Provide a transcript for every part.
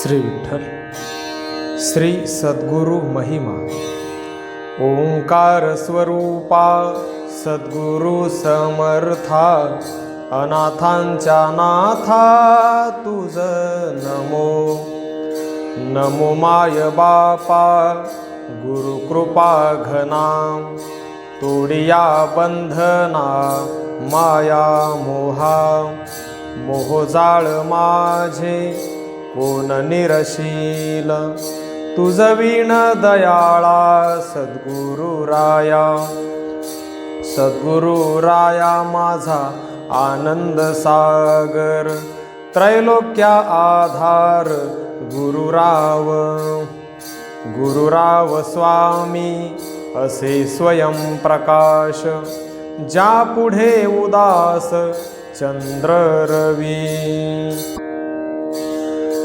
श्री विठ्ठल. श्री सद्गुरु महिमा. ओंकार स्वरूपा सद्गुरु समर्था, अनाथांच्या नाथा तुझ नमो. नमो माय बापा गुरु कृपा घना, तोडिया बंधना माया मोहा. मोह जाळ माझे कोण निरशील, तुझ विण दयाळा सद्गुरु राया. सद्गुरु राया माझा आनंद सागर, त्रैलोक्या आधार गुरुराव. गुरुराव स्वामी असे स्वयं प्रकाश, ज्या पुढे उदास चंद्र रवी.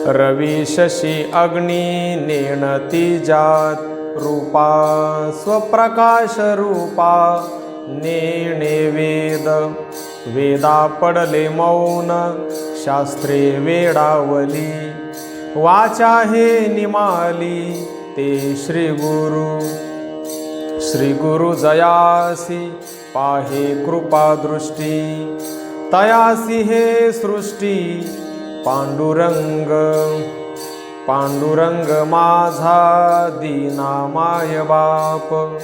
रवी शशी अग्नी नेणती जात रूपा, स्वप्रकाश रूपा नेणे वेद. वेदा पडले मौन शास्त्रे वेडावली, वाचा हे निमाली ते श्री गुरु. श्री गुरु जयासी पाहे कृपा दृष्टी, तयासी हे सृष्टी पांडुरंग. पांडुरंग माझा दीना माय बाप,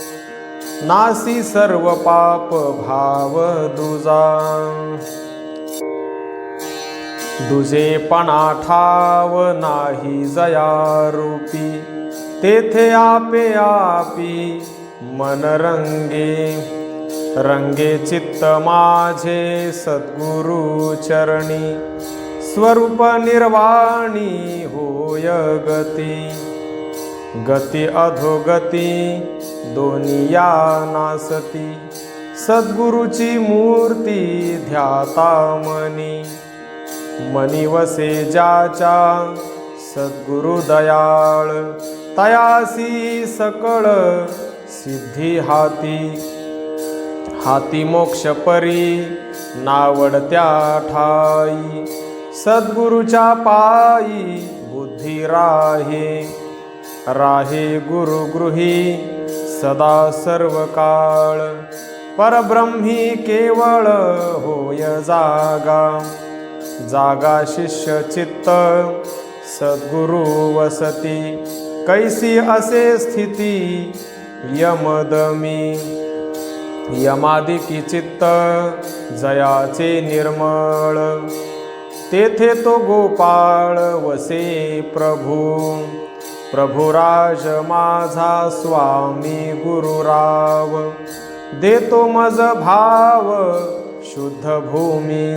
नासी सर्व पाप भाव दुजा. दुजेपणा ठाव नाही जया रूपी, तेथे आपे आपी मन रंगे. रंगे चित्त माझे सद्गुरु चरणी, स्वरूप निर्वाणी होय गती. गती अधोगती दोनिया नासती, सद्गुरुची मूर्ती ध्याता मनी. मनी वसे ज्याच्या सद्गुरु दयाळ, तयासी सकळ सिद्धी हाती. हाती मोक्ष परी नावडत्या ठाई, सद्गुरुच्या पायी बुद्धी राहे. राहे गुरुगृही सदा सर्व काळ, परब्रह्मी केवळ होय जागा. जागा शिष्य चित्त सद्गुरु वसती, कैसी असे स्थिती यमदमी. यमादिकी चित्त जयाचे निर्मळ, तेथे तो गोपाळ वसे प्रभू. प्रभुराज माझा स्वामी गुरुराव, देतो मज भाव शुद्ध भूमी.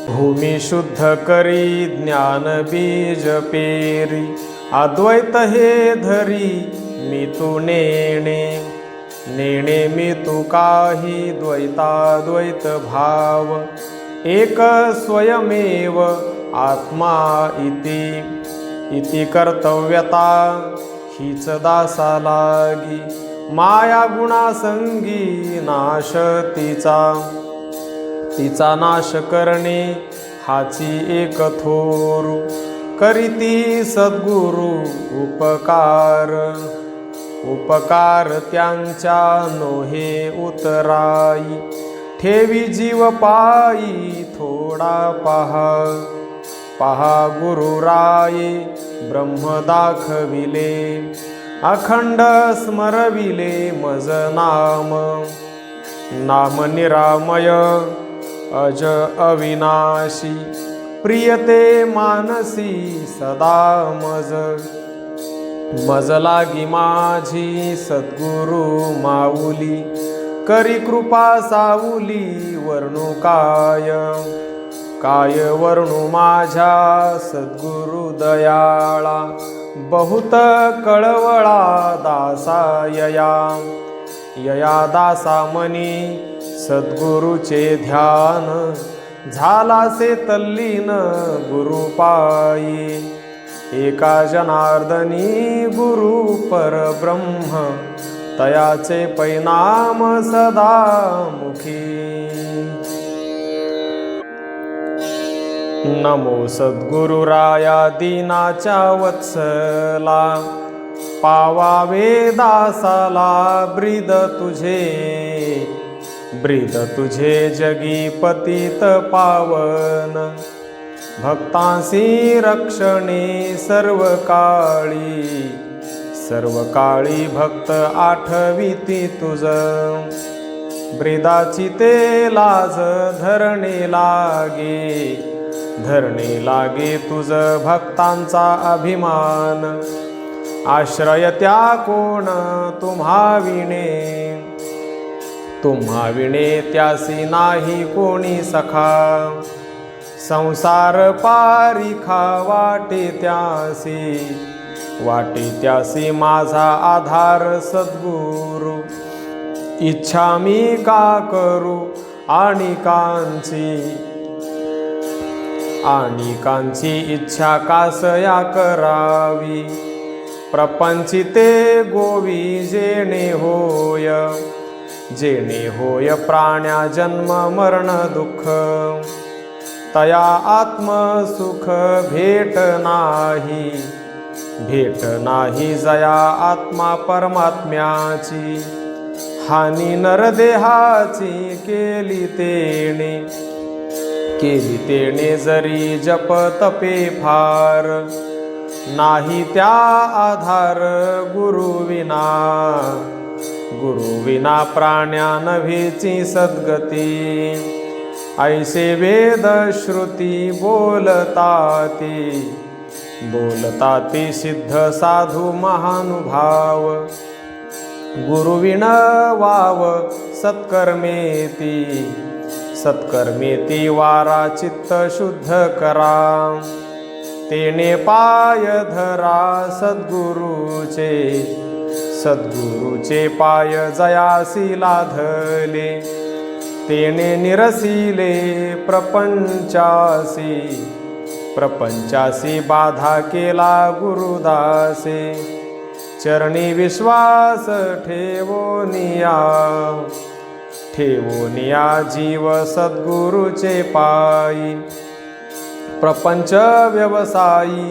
भूमी शुद्ध करी ज्ञान बीज पेरी, अद्वैत हे धरी मी तू नेणे. नेणे मी तू काही द्वैताद्वैत भाव, एक स्वयमेव आत्मा इति. इति कर्तव्यता हीच दासा लागी, माया गुणासंगी नाश तिचा. तिचा नाश करणे हाची एक थोरू, करीती सद्गुरु उपकार. उपकार त्यांच्या नोहे उतराई, ठेवी जीव पायी थोडा पहा. पहा गुरुराये ब्रह्म दाखविले, अखंड स्मरविले मज नाम. नाम निरामय अज अविनाशी, प्रियते मानसी सदा मज. मज लागी माझी सद्गुरु माऊली, करी कृपा सावली वर्णू काय. काय वर्णू माझ्या सद्गुरु दयाळा, बहुत कळवळा दासा यया. यया दासा मनी सद्गुरुचे ध्यान, झालासे तल्लीन गुरुपायी. एका जनार्दनी गुरु परब्रह्म, तयाचे परिणाम सदा मुखी. नमो सद्गुरुराया दीनाच्या वत्सला, पावावे दासाला ब्रीद तुझे जगी पतित पावन, भक्तांसी रक्षणे सर्व काळी भक्त आठविती तुझ, ब्रीदाची ते लाज धरणे लागे तुझ भक्तांचा अभिमान, आश्रय त्या कोण तुम्हा विणे त्यासी नाही कोणी सखा, संसार पारिखा वाटे त्यासी माझा आधार सद्गुरु, इच्छा मी का करू आणिकांची इच्छा कासया करावी, प्रपंचिते गोवी जेणे होय प्राण्या जन्म मरण दुःख, तया आत्मसुख भेट नाही जया आत्मा परमात्म्याची, हानी नरदेहाची केली तेणे जरी जप तपे फार, नाही त्या आधार गुरु विना प्राण्या नव्हेची सद्गती, ऐसे वेद श्रुती बोलताती सिद्ध साधू महानुभाव, गुरुविण वाव सत्कर्मेती वारा चित्त शुद्ध करा, तेने पाय धरा सद्गुरुचे पाय जयासी लाधले, तेने निरसिले प्रपंचासी बाधा केला गुरुदासे, चरणी विश्वास ठेवोनिया जीव सद्गुरुचे पायी, प्रपंच व्यवसायी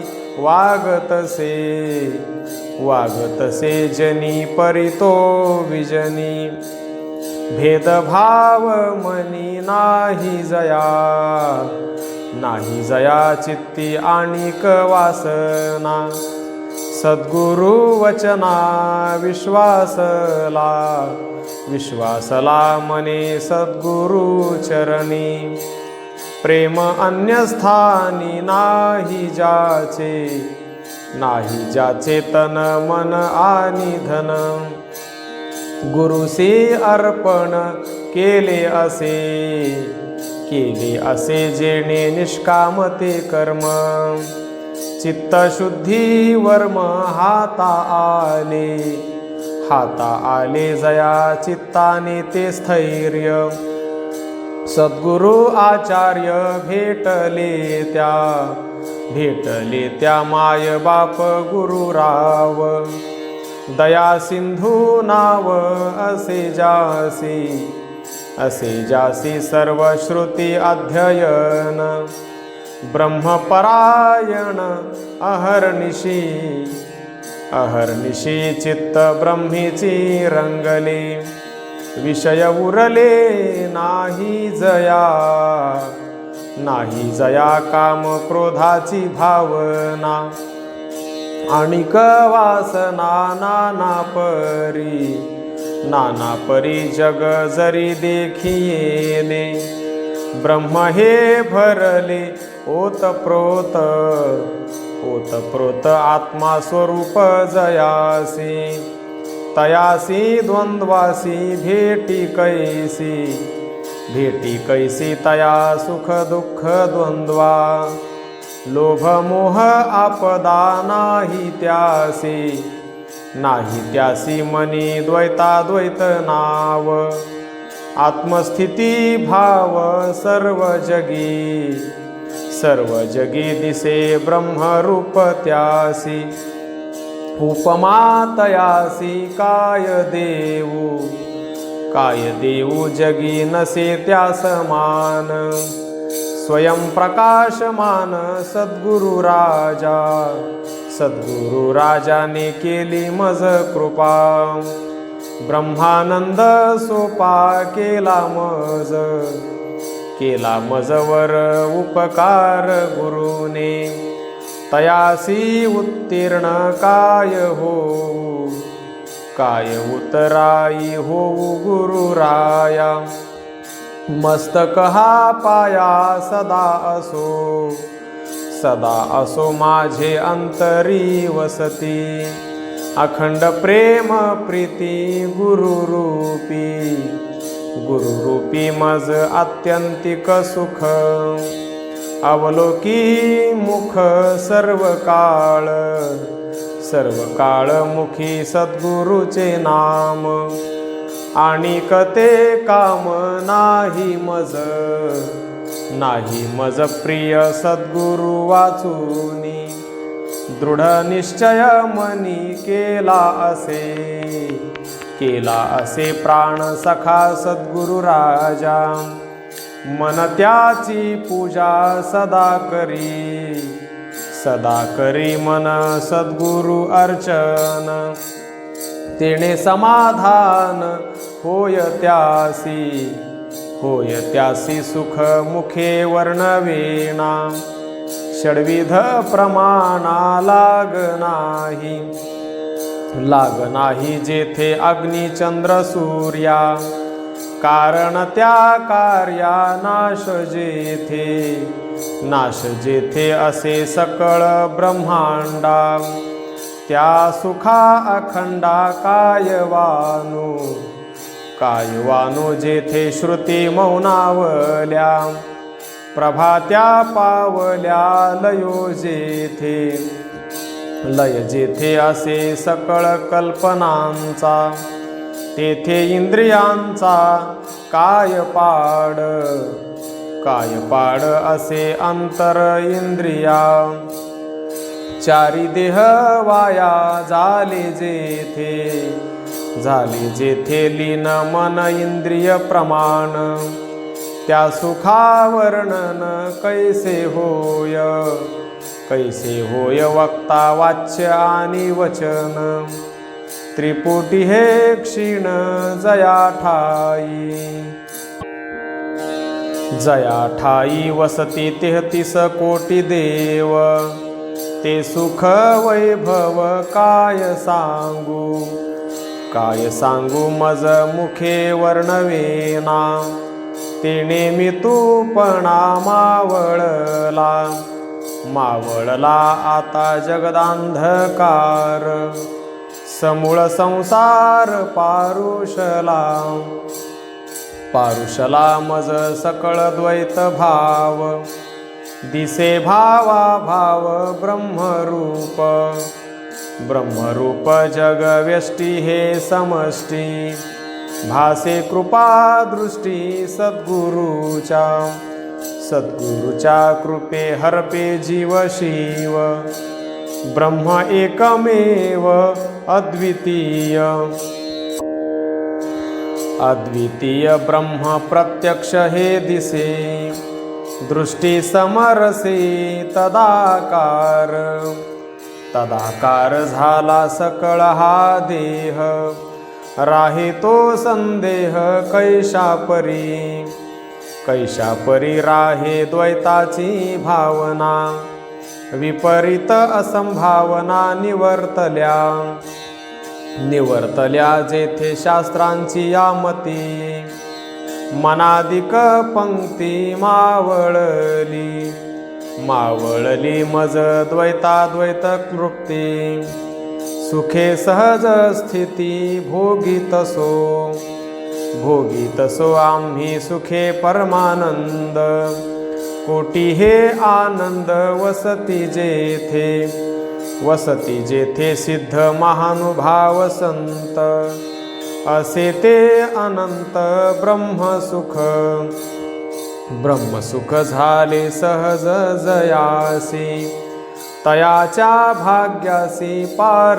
वागतसे जनी परितो विजनी, भेदभाव मनी नाही जया चित्ती आणिक वासना, सद्गुरु वचना विश्वासला मने सद्गुरु चरणी, प्रेम अन्यस्थानी नाही ज्याचे तन मन आणि धन, गुरुसी अर्पण केले असे जेणे निष्कामते कर्म, चित्तशुद्धी वर्म हाता आले जया चित्ताने ते स्थैर्य, सद्गुरु आचार्य भेटले त्या माय बाप गुरुराव, दया सिंधू नाव असे जासी सर्व श्रुती अध्ययन, ब्रह्मपरायण अहर्निशी चित्त ब्रह्मीची रंगले, विषय उरले नाही जया काम क्रोधाची भावना, आणिक वासना नाना परी जग जरी देखियेले, ब्रह्म हे भरले ओतप्रोत आत्मा स्वरूप जयासी, तयासी द्वंद्वासी भेटी कैसी तया सुख दुःख द्वंद्वा, लोभ मोह आपदा नाही त्यासी मनी द्वैत नाव, आत्मस्थिती भाव सर्व जगी दिसे ब्रह्मरूप त्यासी, उपमा तयासी काय देऊ जगी नसे त्या समान, स्वयं प्रकाशमान सद्गुरु राजा, सद्गुरु राजाने केली मज कृपा, ब्रह्मानंद सोपा केला मजवर उपकार गुरुने, तयासी उत्तीर्ण काय उतराई होऊ गुरुराया, मस्तक हा पाया सदा असो माझे अंतरी वसती, अखंड प्रेम प्रीती गुरुरूपी मज आत्यंतिक सुख, अवलोकी मुख सर्व काळ मुखी सद्गुरुचे नाम, आणि कते काम नाही मज प्रिय सद्गुरु वाचूनी, दृढ निश्चय मनी केला असे प्राण सखा सद्गुरु राजा, मन त्याची पूजा सदा करी मन सद्गुरु अर्चन, तेणे समाधान होय त्यासी सुख मुखे वर्णवेना, षड्विध प्रमाणा लाग नाही जेथे अग्नी चंद्र सूर्या, कारण त्या कार्या नाश जेथे असे सकळ ब्रह्मांडा, त्या सुखा अखंडा कायवानो जेथे श्रुती मौनावल्या, प्रभा त्या पावल्या लय जेथे असे सकळ कल्पनांचा, तेथे इंद्रियांचा काय पाड असे अंतर इंद्रिया, चारी देह वाया झाले जेथे लीन मन इंद्रिय प्रमाण, त्या सुखा वर्णन कैसे होय वक्ता वाच्य आणि वचन, त्रिपुटी हे क्षीण जया ठाई वसती 33 कोटी देव, ते सुख वैभव काय सांगू मज मुखे वर्णवेना, तेने मी तूपणा मावळला आता जगदांधकार, समूळ संसार पारुषला मज सकळ द्वैत भाव, दिसे भाव ब्रह्मरूप जग व्यष्टी हे समष्टी, भासे कृपा दृष्टी सद्गुरुच्या कृपे हरपे जीव शिव, ब्रह्म एकमेव अद्वितीय ब्रह्म प्रत्यक्ष हे दिसे, दृष्टी समरसे तदाकार झाला सकळ हा देह, राहे तो संदेह कैशापरी राहे द्वैताची भावना, विपरीत असंभावना निवर्तल्या जेथे शास्त्रांची यामती, मनादिक पंक्ती मावळली मज द्वैताद्वैत कृप्ती, सुखे सहज स्थिती भोगीतसो आम्ही सुखे परमानंद, कोटी हे आनंद वसती जेथे सिद्ध महानुभाव संत, असे ते अनंत ब्रह्मसुख झाले सहज जयासी, तयाच्या भाग्यासी पार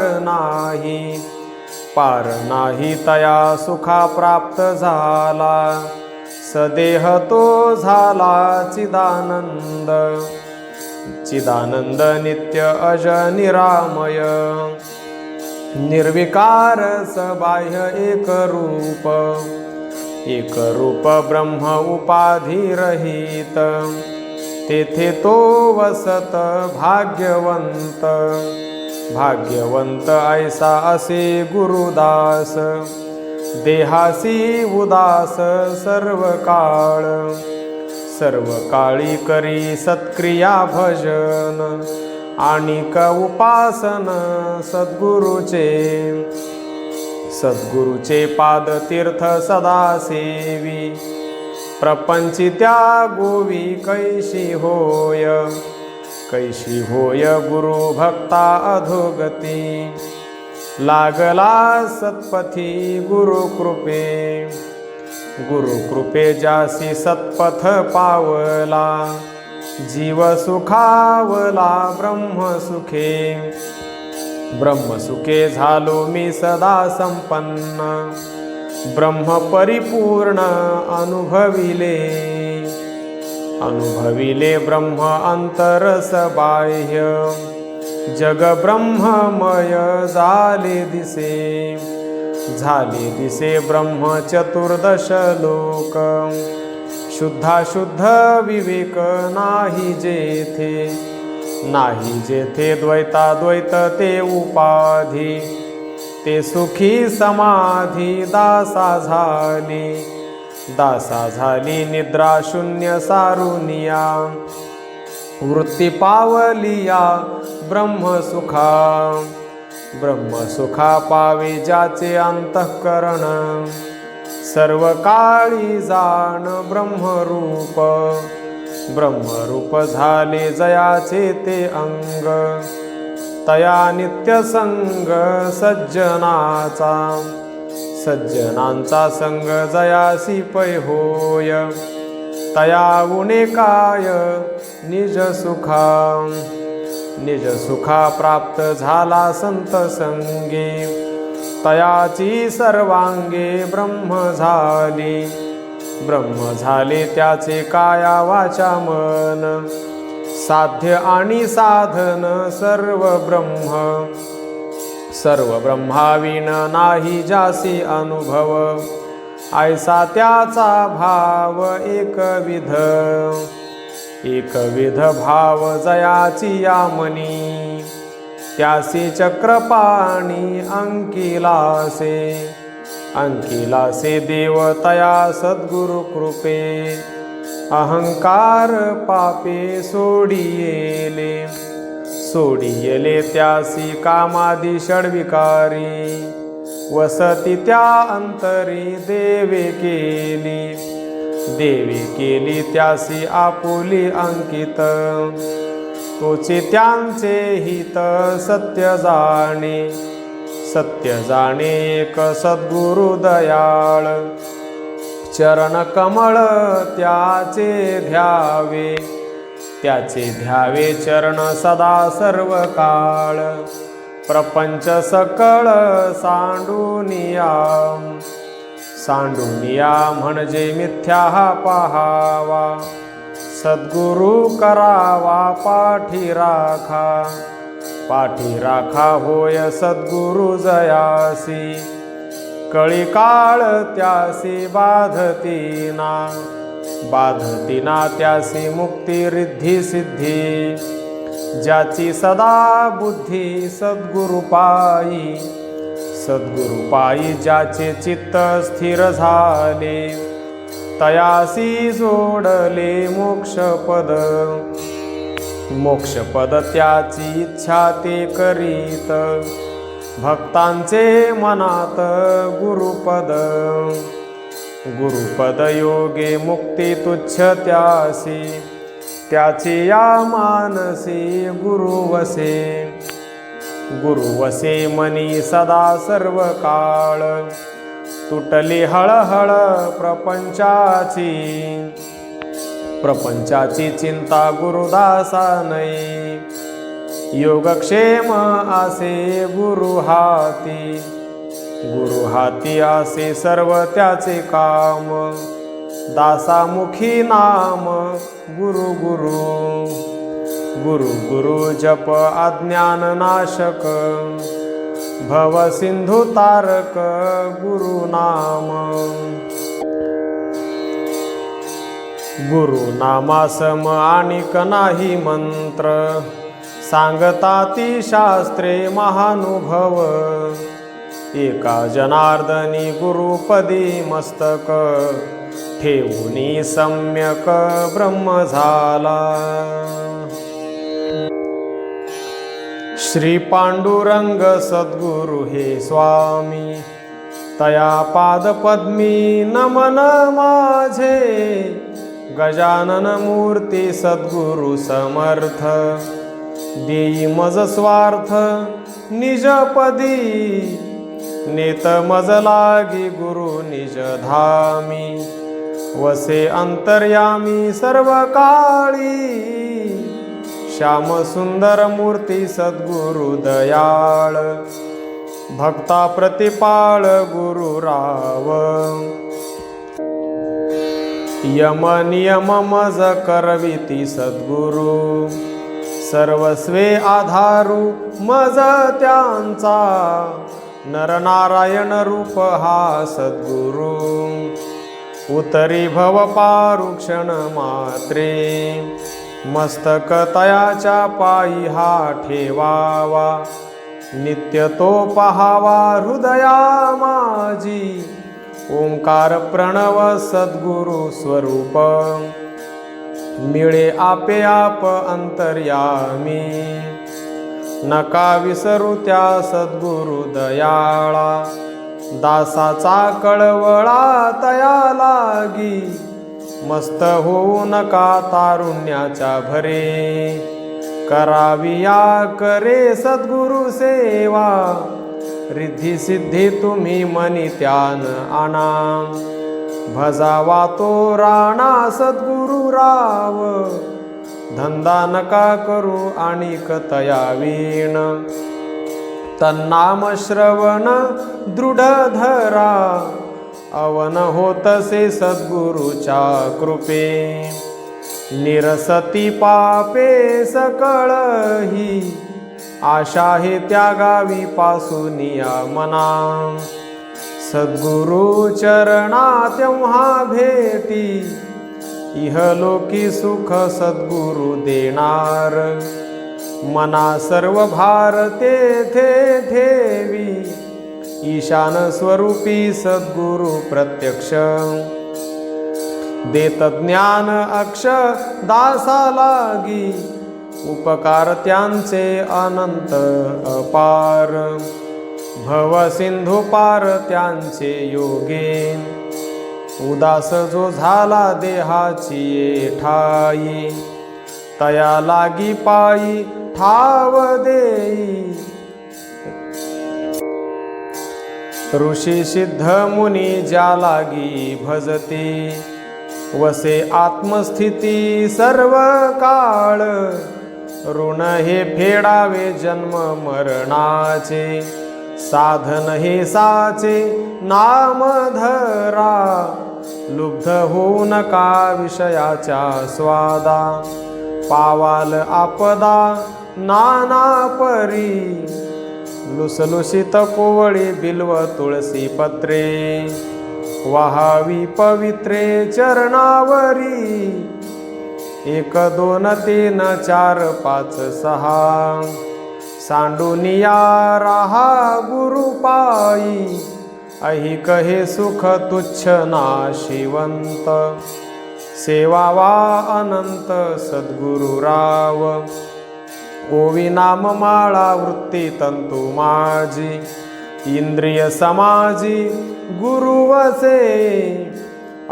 नाही तया सुखा प्राप्त झाला, सदेह तो झाला चिदानंद, चिदानंद नित्य अज निरामय, निर्विकार सबाह्य एक रूप, एक रूप ब्रह्म उपाधी रहित, तेथे तो वसत भाग्यवंत, भाग्यवंत ऐसा असे गुरुदास, देहासी उदास सर्व काळ, सर्व काळी करी सत्क्रिया भजन, आणिक उपासन सद्गुरुचे, सद्गुरुचे पाद तीर्थ सदा सेवी, प्रपंची त्या गोवी कैशी होय, कैशी होय गुरु भक्ता अधोगती, लागला सत्पथी गुरुकृपे, गुरुकृपे जासी सत्पथ पावला, जीव सुखावला ब्रह्मसुखे, ब्रह्मसुखे झालो मी सदा संपन्न, ब्रह्म परिपूर्ण अनुभविले, अनुभविले ब्रह्म अंतरस बाह्य, जग ब्रह्ममय झाले दिसे, झाले दिसे ब्रह्म चतुर्दश लोक, शुद्धाशुद्ध विवेक नाही जेथे, नाही जेथे द्वैताद्वैत ते उपाधी, ते सुखी समाधी दासा झाली, दासा झाली निद्रा शून्य सारुनिया, वृत्ती पावलिया ब्रह्मसुखा, ब्रह्मसुखा पावे ज्याचे अंतःकरण, सर्व काळी जाण ब्रह्मरूप, ब्रह्मरूप झाले जयाचे ते अंग, तया नित्य संग सज्जनाचा, सज्जनांचा संग जयासी पै होय, तया उणे काय निज सुखा, निज सुखा प्राप्त झाला संत संगे, तयाची सर्वांगे ब्रह्म झाली, ब्रह्म झाले त्याचे काया वाचा मन, साध्य आणि साधन सर्व ब्रह्म, सर्व ब्रह्माविन नाही जासी अनुभव, ऐसा त्याचा भाव एकविध, एकविध भाव जयाची या मनी, त्यासी चक्रपाणी अंकिलासे, अंकिलासे देवतया सद्गुरु कृपे, अहंकार पापे सोडियेले, सोडियेले त्यासी कामादी षड्विकारी, वसती त्या अंतरी देवे केली, देवी केली त्यासी आपुली अंकित, तोचे त्यांचे हित सत्य जाणे, सत्य जाणे एक सद्गुरु दयाळ, चरण कमळ त्याचे ध्यावे, त्याचे ध्यावे चरण सदा सर्व काळ, प्रपंच सकळ सांडूनिया, सांडूनिया म्हणजे मिथ्या पहावा, सद्गुरु करावा पाठी राखा, पाठी राखा होय सद्गुरु जयासी, कळी काळ त्यासी बाधतीना, बाधतीना त्यासी मुक्ती रिद्धी सिद्धी, ज्याची सदा बुद्धी सद्गुरु पायी, सद्गुरु पायी ज्याचे चित्त स्थिर झाले, तयासी जोडले मोक्षपद, मोक्षपद त्याची इच्छा ते करीत, भक्तांचे मनात गुरुपद, गुरुपद योगे मुक्ती तुच्छ त्यासी, त्याची या मानसी गुरुवसे, गुरुवसे मनी सदा सर्व काळ, तुटली हळहळ प्रपंचाची, प्रपंचाची चिंता गुरुदासा नाही, योगक्षेम आसे गुरु हाती, गुरु हाती आसे सर्व त्याचे काम, दासामुखी नाम गुरु गुरु गुरु गुरु जप अज्ञाननाशक भव सिंधु तारक गुरु नाम गुरु नामासम आणिक नाही मंत्र सांगताती शास्त्रे महानुभव एका जनार्दनी गुरुपदी मस्तक ठेवूनी सम्यक ब्रह्म झाला श्री पांडुरंग सद्गुरु हे स्वामी तया पादपद्मी नमन माझे गजानन मूर्ती सद्गुरु समर्थ देई मज स्वार्थ निजपदी नेत मज लागी गुरु निज धामी वसे अंतर्यामी सर्व काळी श्याम सुंदर मूर्ती सद्गुरु दयाळ भक्ता प्रतिपाळ गुरु राव यम नियम मज करविती सद्गुरु सर्वस्वे आधारू मज त्यांचा नरनारायण रूप हा सद्गुरु उतरी भव पारुक्षण मात्रे मस्तक तयाच्या पायी हा ठेवावा नित्य तो पहावा हृदया माझी ओंकार प्रणव सद्गुरु स्वरूप मिळे आपे आप अंतर्यामी नका विसरू त्या सद्गुरु दयाळा दासाचा कळवळा तया लागी मस्त होऊ नका तारुण्याच्या भरे करावी या करे सद्गुरु सेवा रिद्धी सिद्धी तुम्ही मनी त्यान आणा भजावा तो राणा सद्गुरु राव धंदा नका करू आणिक तया वीण तन्नाम श्रवण दृढ धरा अवन होतसे सद्गुरुच्या कृपे निरसती पापे सकळही आशा हे त्यागावी पासून या मना सद्गुरु चरणा तेव्हा भेटी इहलोकी सुख सद्गुरु देणार मना सर्व भार तेथे ठेवी ईशान स्वरूपी सद्गुरु प्रत्यक्ष देत ज्ञान अक्ष दासा लागी उपकार त्यांचे अनंत अपार भव सिंधू पार त्यांचे योगे उदास जो झाला देहाची ठाई तया लागी पायी ठाव देई ऋषी सिद्ध मुनी ज्या लागी भजते वसे आत्मस्थिती सर्व काळ ऋण हे फेडावे जन्म मरणाचे साधन हे साचे नाम धरा लुब्ध होऊ नका विषयाच्या स्वादा पावाल आपदा नाना परी लुसलुसित कोवळी बिल्व तुळसी पत्रे वहावी पवित्रे चरणावरी 1 2 3 4 5 6 सांडुनिया राहा गुरुपायी ऐहिक हे सुख तुच्छ नाशिवंत सेवावा अनंत सद्गुरु राव ओवी नाम माळा वृत्ती तंतु माझी इंद्रिय समाजी गुरु वसे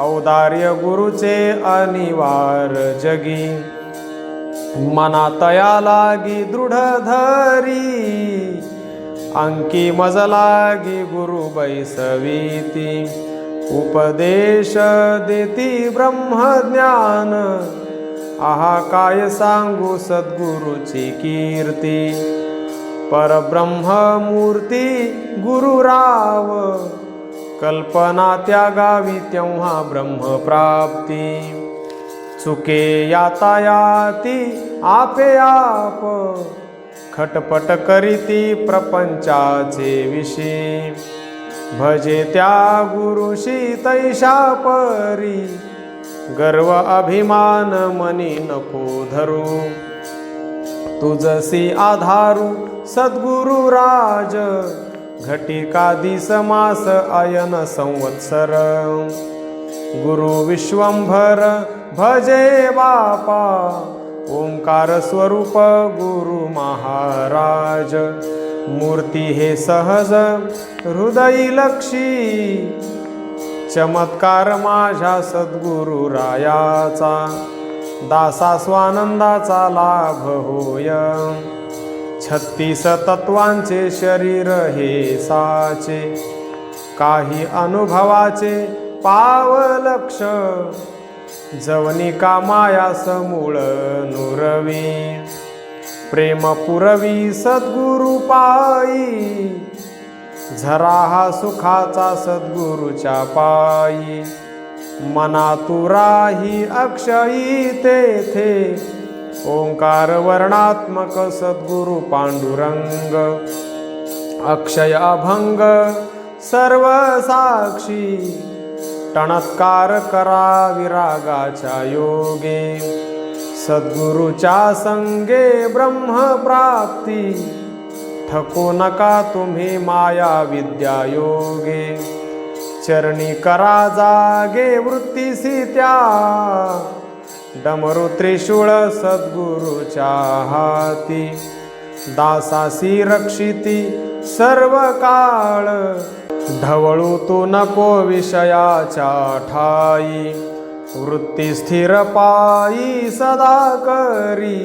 औदार्य गुरुचे अनिवार जगी मना तया लागी दृढ धरी अंकी मज लागी गुरु बैसवीती उपदेश देती ब्रह्मज्ञान आहा काय सांगू सद्गुरुची कीर्ती परब्रह्म मूर्ती गुरुराव कल्पना त्यागावी तेव्हा ब्रह्मप्राप्ती. चुके यातायाती आपे आप खटपट करीती प्रपंचाचे विषयी. भजे त्या गुरुशी तैशा परी गर्व अभिमान मनी नको धरू. तुझसी आधारू सद्गुरु राज घटिकादी समास अयन संवत्सर. गुरु विश्वंभर भजे बापा ओंकार स्वरूप गुरु महाराज. मूर्ती हे सहज हृदयी लक्षी चमत्कार माझ्या सद्गुरु रायाचा. दासा स्वानंदाचा लाभ होय 36 तत्वांचे शरीर हे साचे. काही अनुभवाचे पाव लक्ष जवनिका माया समूळ नुरवी. प्रेम पुरवी सद्गुरु पायी झरा हा सुखाचा सद्गुरुच्या पायी. मना तू राही अक्षयी तेथे ओंकार वर्णात्मक सद्गुरु पांडुरंग. अक्षय अभंग सर्व साक्षी टणत्कार करा विरागाच्या योगे. सद्गुरुच्या संगे ब्रह्मप्राप्ती ठको नका तुम्ही माया विद्या योगे. चरणी करा जागे वृत्तीसी त्या डमरू त्रिशूळ सद्गुरुच्या हाती. दासासी रक्षिती सर्व काळ ढवळू तू नको विषयाच्या ठाई. वृत्ती स्थिर पायी सदा करी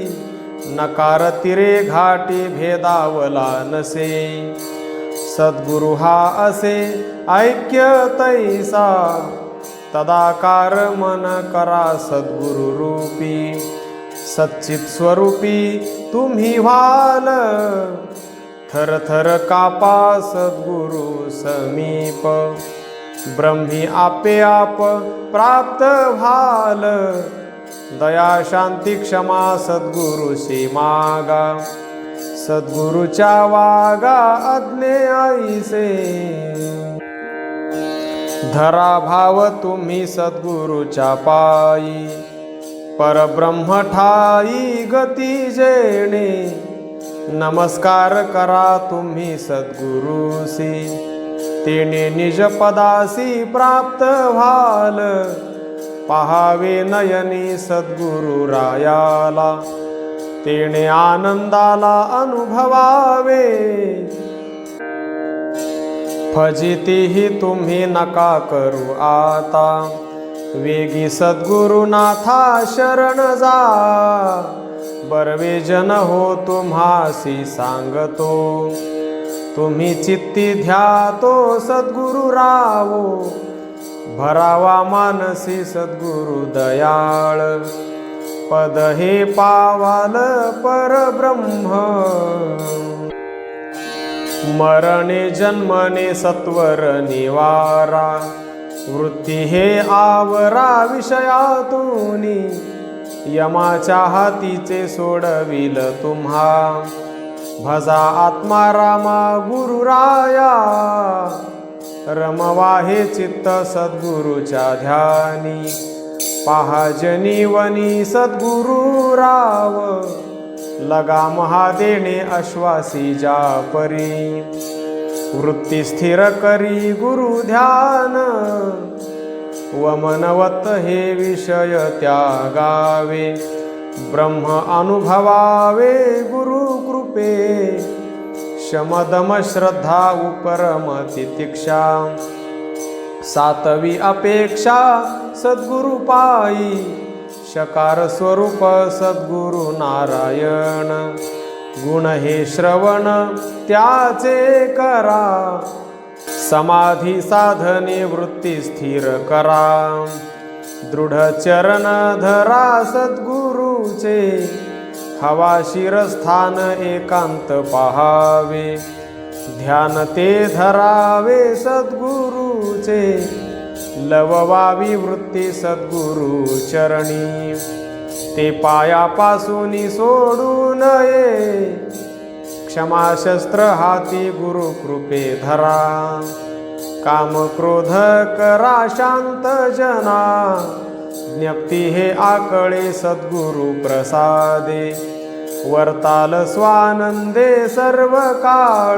नकार तिरे घाटी भेदावला नसे. सद्गुरु हा असे ऐक्य तैसा तदाकार मन करा सद्गुरु रूपी. सच्चित स्वरूपी तुम्ही व्हाल थर थर कापा सद्गुरु समीप. ब्रह्मी आपे आप प्राप्त व्हाल दया शांती क्षमा सद्गुरुशी मागा. सद्गुरुच्या वागा अज्ञेयसे धरा भाव तुम्ही सद्गुरुच्या पायी. परब्रह्म ठाई गती जेणे नमस्कार करा तुम्ही सद्गुरुसी. तेने निज पदासी प्राप्त व्हाल पहावे नयनी सद्गुरु रायाला. तेने आनंदाला अनुभवावे फजितीही तुम्ही नका करू आता. वेगी सद्गुरुनाथा शरण जा बर्वे जन हो तुम्हासी सांगतो. तुम्ही चित्ती ध्यातो सद्गुरु रावो भरावा मानसी सद्गुरु दयाळ. पद हे पावाल परब्रह्म मरणे जन्मने सत्वर निवारा. वृत्ती हे आवरा विषयातूनी यमाच्या हातीचे सोडविल तुम्हा. भजा आत्मा रामा गुरुराया रमवा हे चित्त सद्गुरुच्या ध्यानी. पहा जनीवनी सद्गुरु राव लगा महादेणे अश्वासी जा परी. वृत्ती स्थिर करी गुरु ध्यान व मनवत हे विषय त्यागावे. ब्रह्म अनुभवावे गुरु कृपे शमदम श्रद्धा उपरम तितिक्षा. सातवी अपेक्षा सद्गुरु पायी शकार स्वरूप सद्गुरु नारायण. गुण हे श्रवण त्याचे करा समाधी साधने वृत्ती स्थिर करा. दृढ चरण धरा सद्गुरुचे हवा शिरस्थान एकांत पहावे. ध्यान ते धरावे सद्गुरूचे, लववावी वृत्ती सद्गुरु चरणी. ते पायापासून सोडू नये, क्षमाशस्त्र हाती गुरु कृपे धरा. काम क्रोध करा शांत जना, ज्ञप्ती हे आकळे सद्गुरु प्रसादे. वर्ताल स्वानंदे सर्व काळ,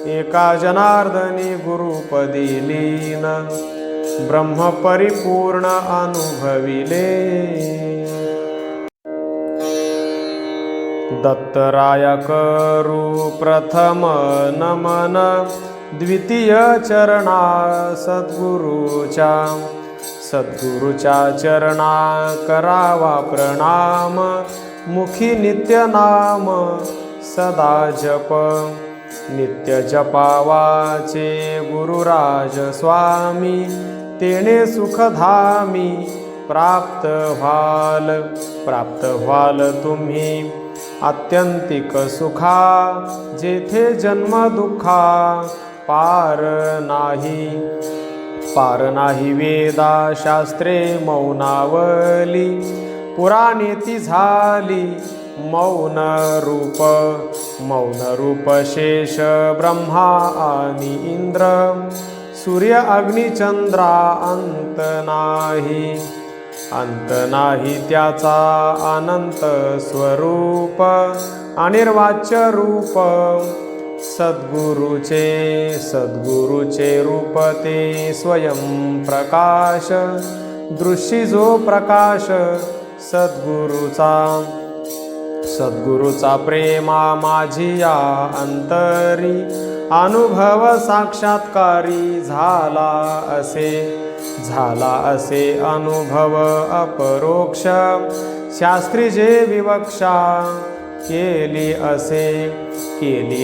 एका जनार्दनी गुरुपदी लीन. ब्रह्म परिपूर्ण अनुभविले. दत्तराया करू प्रथम नमन, द्वितीय चरणा सद्गुरूच्या. सद्गुरूच्या चरणा करावा प्रणाम, मुखी नित्य नाम सदा जप. नित्य जपावाचे गुरुराज स्वामी, तेणे सुखधामी प्राप्त व्हाल तुम्ही. आत्यंतिक सुखा जेथे जन्म दुःखा, पार नाही वेदा शास्त्रे मौनावली. पुराणे ती झाली मौन रूप शेष ब्रह्मा आणि इंद्र. सूर्य अग्नी चंद्रा अंत नाही त्याचा अनंत स्वरूप. अनिर्वाच्य रूप सद्गुरूचे रूप ते स्वयं प्रकाश. दृष्टी जो प्रकाश सद्गुरूचा प्रेमा माझी या अंतरी. अनुभव साक्षात्कारी झाला असे अनुभव अपरोक्ष. शास्त्री जे विवक्षा केली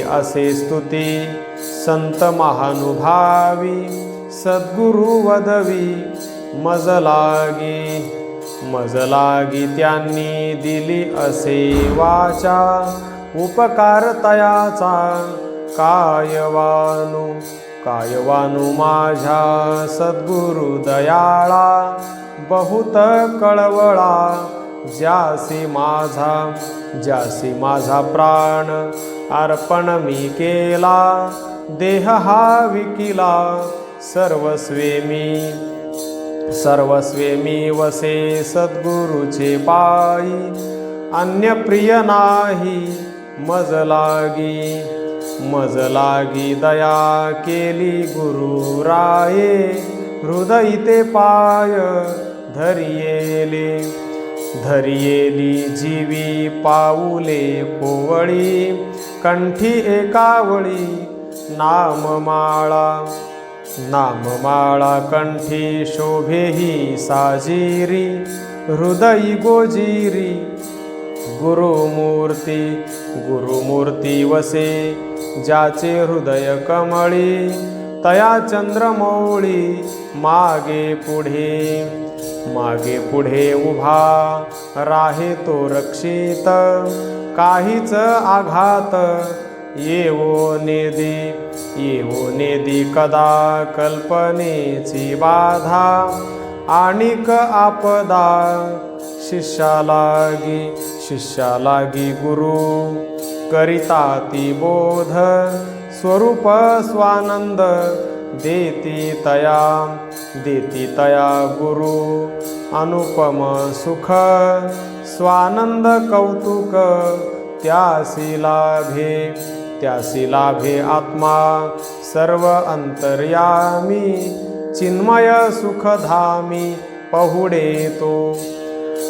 असे स्तुती. संत महानुभावी सद्गुरु वदवी. मजलागी त्यांनी दिली असे वाचा. उपकार तयाचा कायवानु माझ्या सद्गुरु दयाळा. बहुत कळवळा ज्यासी माझा प्राण अर्पण मी केला. देह हा विकिला सर्वस्वे मी वसे सद्गुरूचे पायी. अन्य प्रिय नाही मजलागी दया केली गुरुराये. हृदयी ते पाय धरियेली जीवी पाऊले कोवळी. कंठी एकावळी नाममाळा कंठी शोभेही साजिरी. हृदयी गोजिरी गुरुमूर्ती वसे ज्याचे हृदय कमळी. तया चंद्रमौळी मागे पुढे उभा राहे तो रक्षित. काहीच आघात येवो नेदी कदा कल्पनेची बाधा. आणिक आपदा शिष्यालागी गुरु करिता ती बोध. स्वरूप स्वानंद देती तया गुरु. अनुपम सुख स्वानंद कौतुक त्यासी लाभे आत्मा सर्व अंतर्यामी. चिन्मय सुखधामी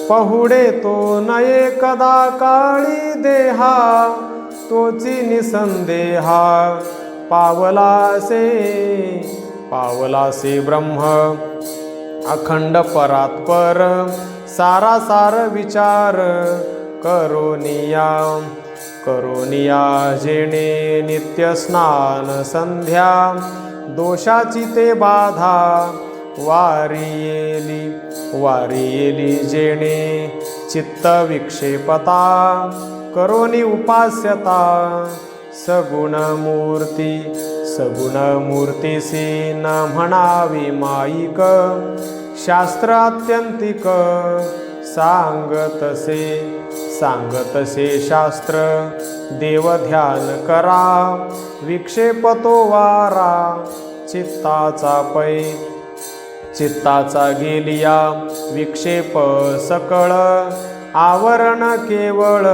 पहुडे तो नये कदा काळी देहा. तोची निसंदेहा पावलासे ब्रह्म अखंड परात्पर. सारासार विचार करोनिया जेणे नित्य स्नान संध्या. दोषाची ते बाधा वारियेली जेणे चित्त विक्षेपता. करोनी उपास्यता सगुण मूर्ती सगुण मूर्तीसी न म्हणावी माईक शास्त्र आत्यंतिक सांगतसे शास्त्र देव ध्यान करा विक्षेपतो वारा चित्ताचा गेलिया विक्षेप सकळ आवरण केवळ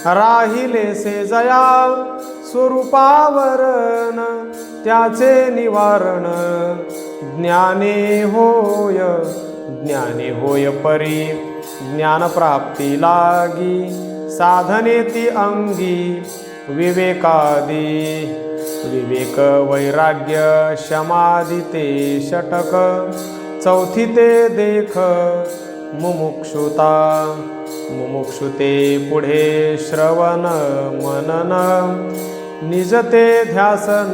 राहिलेसे जया स्वरूपावरण त्याचे निवारण ज्ञाने होय परी ज्ञानप्राप्ती लागी साधने ती अंगी विवेक वैराग्य समाधी ते षटक चौथी ते देख मुमुक्षुते पुढे श्रवण मनन निजते ध्यासन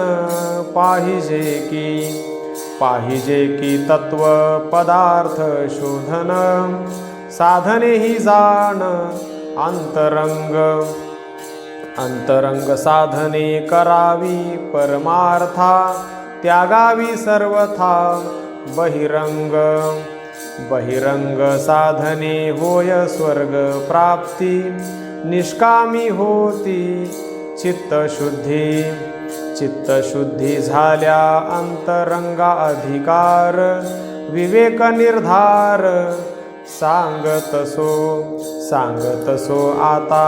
पाहिजे की तत्व पदार्थ शोधन साधने ही जाण अंतरंग साधने करावी परमार्था त्यागावी सर्वथा बहिरंग साधने होय स्वर्ग प्राप्ती निष्कामी होती चित्तशुद्धी झाल्या अंतरंगा अधिकार विवेक निर्धार सांगतसो आता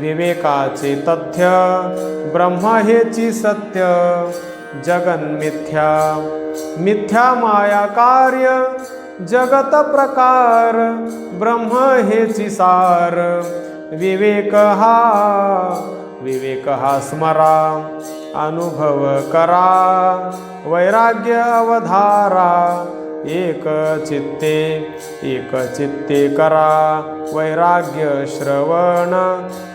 विवेकाचे तथ्य ब्रह्म हेची सत्य जगन मिथ्या माया कार्य जगत प्रकार ब्रह्म हेची सार विवेक हा स्मरा अनुभव करा वैराग्य अवधारा एक चित्ते करा वैराग्य श्रवण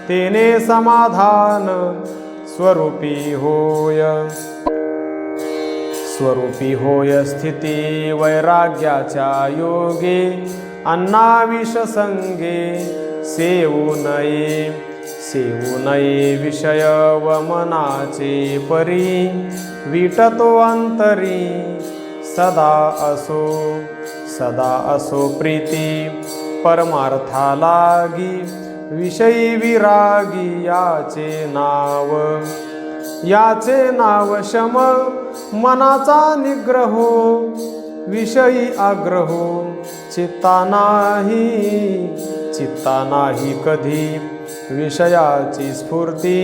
तेने समाधान स्वरूपी होय स्थिती वैराग्याच्या योगे अन्नाविष संगे सेवू नये विषय व मनाचे परी विटतो अंतरी सदा असो प्रीती परमार्था लागी विषयी विरागी याचे नाव शम मनाचा निग्रहो विषयी आग्रहो चित्ता नाही कधी विषयाची स्फूर्ती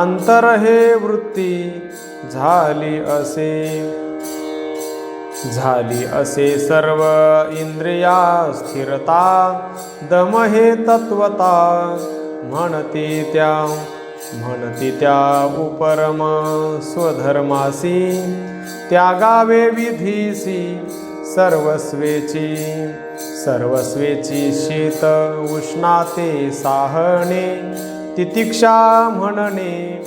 अंतर हे वृत्ती झाली असे सर्व इंद्रिया स्थिरता दम हे तत्वता म्हणती त्या उपरम स्वधर्मासी त्यागावे विधीसी सर्वस्वेची शीत उष्णाते साहणे तितिक्षा म्हणणे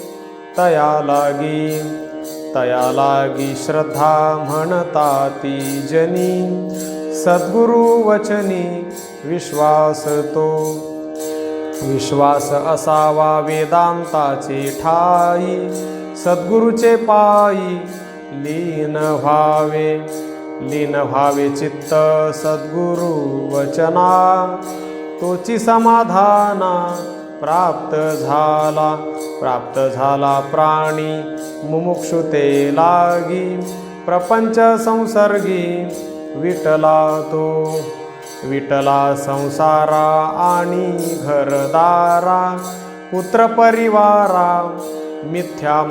तया लागी श्रद्धा म्हणता ती जनी सद्गुरु वचनी विश्वास असावा वेदांताचे ठाई सद्गुरुचे पायी लीन व्हावे चित्त सद्गुरु वचना तोची समाधाना प्राप्त झाला प्राणी मुमुक्षुते लागी प्रपंच संसर्गी विटला संसारा आणि घरदारा पुत्र परिवारा मिथ्या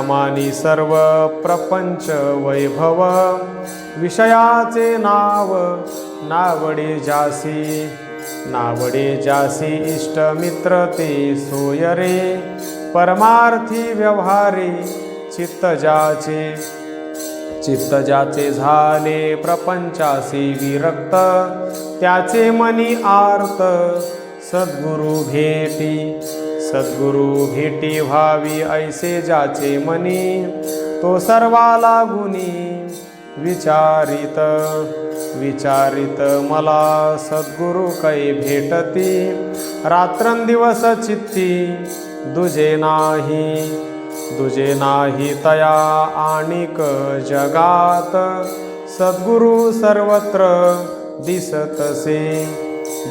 मानी सर्व प्रपंच वैभव विषयाचे नावडे जासी इष्ट मित्र ते सोय रे परमार्थी व्यवहारे चित्त ज्याचे झाले प्रपंचासी विरक्त त्याचे मनी आर्त सद्गुरु भेटी व्हावी ऐसे ज्याचे मनी तो सर्वाला गुणी विचारित मला सद्गुरु कै भेटती रात्रंदिवस चित्ती दुजे नाही तया आणिक जगात सद्गुरु सर्वत्र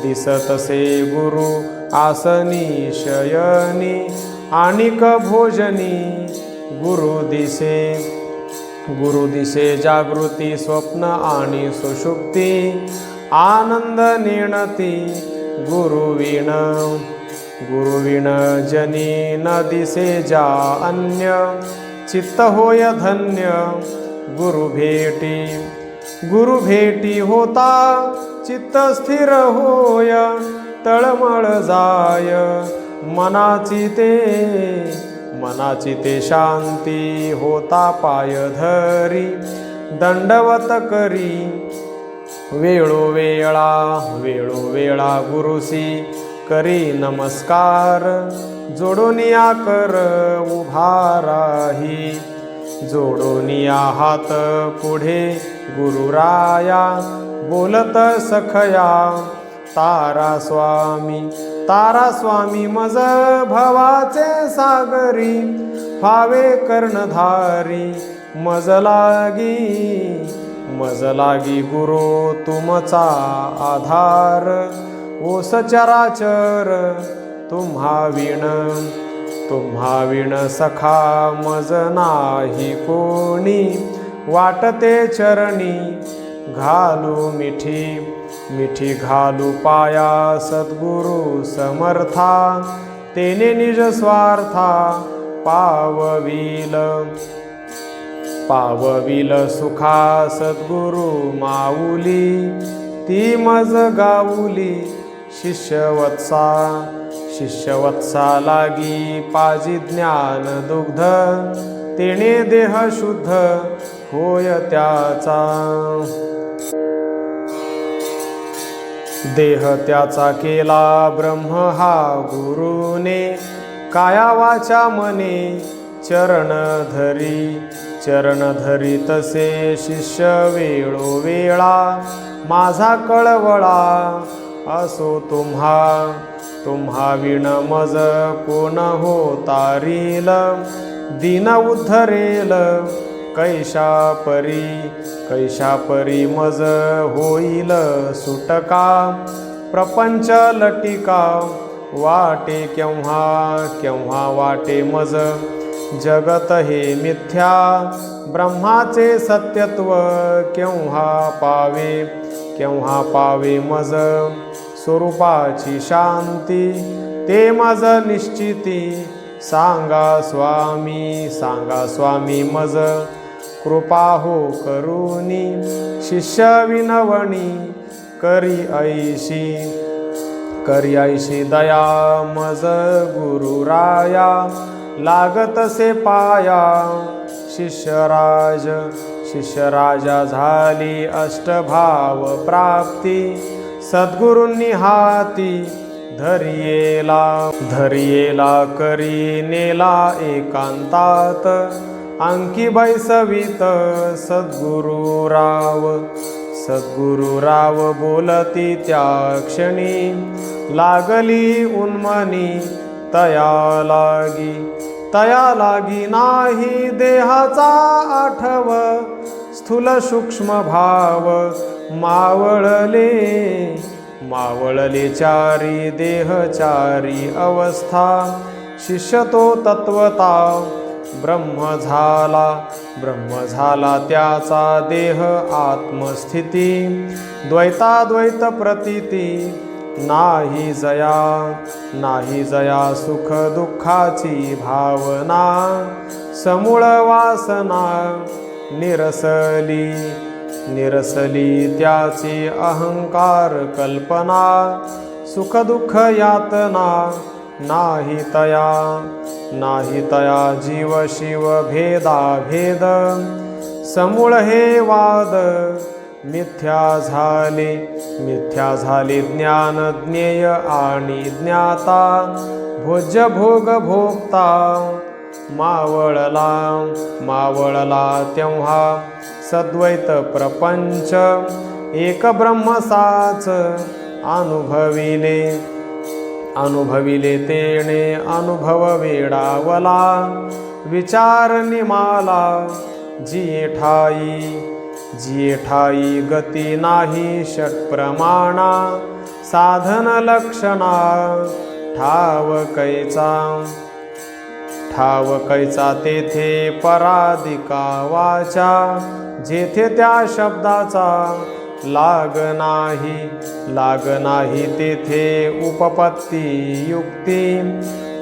दिसतसे गुरु आसनी शयनी आणिक भोजनी गुरु दिसे जागृती स्वप्न आणि सुषुप्ती आनंद नेणती गुरुविण जनी न दिसे जा अन्य चित्त होय धन्य गुरु भेटी होता चित्त स्थिर होय तळमळ जाय मनाची ते शांती होता पाय धरी दंडवत करी वेळोवेळा गुरुसी करी नमस्कार जोडोनिया कर उभा राही जोडोनिया हात पुढे गुरुराया बोलत सखया तारा स्वामी मज भवाचे सागरी फावे कर्णधारी मज लागी गुरु तुमचा आधार ओ सचराचर तुम्हा विण सखा मज नाही कोणी वाटते चरणी घालू मिठी घालू पाया सद्गुरु समर्था तेने निज स्वार्था पावविल सुखा सद्गुरु माऊली ती मज गाऊली शिष्यवत्सा लागी पाजी ज्ञान दुग्ध तेने देह शुद्ध होय त्याचा देह त्याचा केला ब्रह्म हा गुरुने काया वाचा मने चरण धरी तसे शिष्य वेळोवेळा माझा कळवळा असो तुम्हा विण मज कोण हो तारील दीन उद्धरेल कैशा परी मज होईल सुटका प्रपंच लटिका वाटे केव्हा वाटे मज जगत हे मिथ्या ब्रह्माचे सत्यत्व केव्हा पावे मज स्वरूपाची शांती ते मज निश्चिती सांगा स्वामी मज कृपा हो करुनी शिष्य विनवणी करी ऐशी दया मज गुरुराया लागतसे पाया शिष्यराजा झाली अष्टभाव प्राप्ती सद्गुरूंनी हाती धरियेला करी नेला एकांतात अंकी बैसवीत सद्गुरुराव बोलती त्या क्षणी लागली उन्मनी तया लागी नाही देहाचा आठव स्थूल सूक्ष्म भाव मावळले चारी देह चारी अवस्था शिष्य तो तत्वता ब्रह्म झाला त्याचा देह आत्मस्थिती द्वैत प्रतीती नाही जया सुख दुःखाची भावना समूळ वासना निरसली त्याची अहंकार कल्पना सुख दुःख यातना नाही तया जीव शिव भेद समूळ हे वाद मिथ्या झाले ज्ञान ज्ञेय आणि ज्ञाता भोज्य भोग भोगता मावळला तेव्हा सद्वैत प्रपंच एक ब्रह्मसाच अनुभविले तेणे अनुभव वेडावला, विचार निमाला जिये ठाई गती नाही षटप्रमाणा, साधन लक्षणा ठाव कैचा तेथे पराधिका वाचा, जेथे त्या शब्दाचा लाग नाही तेथे उपपत्ती युक्ती,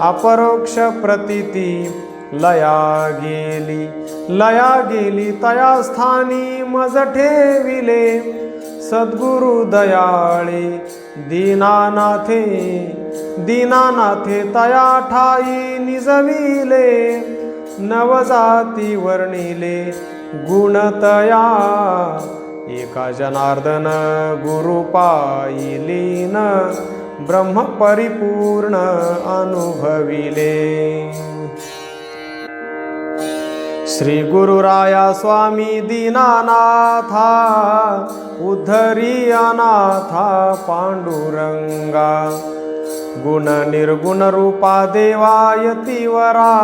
अपरोक्ष प्रतीती लया गेली तया स्थानी, मज ठेविले सद्गुरु दयाळे दीनानाथे तया ठाई निजविले, नवजाती वर्णिले गुणतया, एका जनार्दन गुरु पायलीन, ब्रह्म परिपूर्ण अनुभविले। श्री गुरुराया स्वामी दीनानाथा, उद्धरी अनाथा पांडुरंगा, गुण निर्गुण रूपा देवा यतीवरा,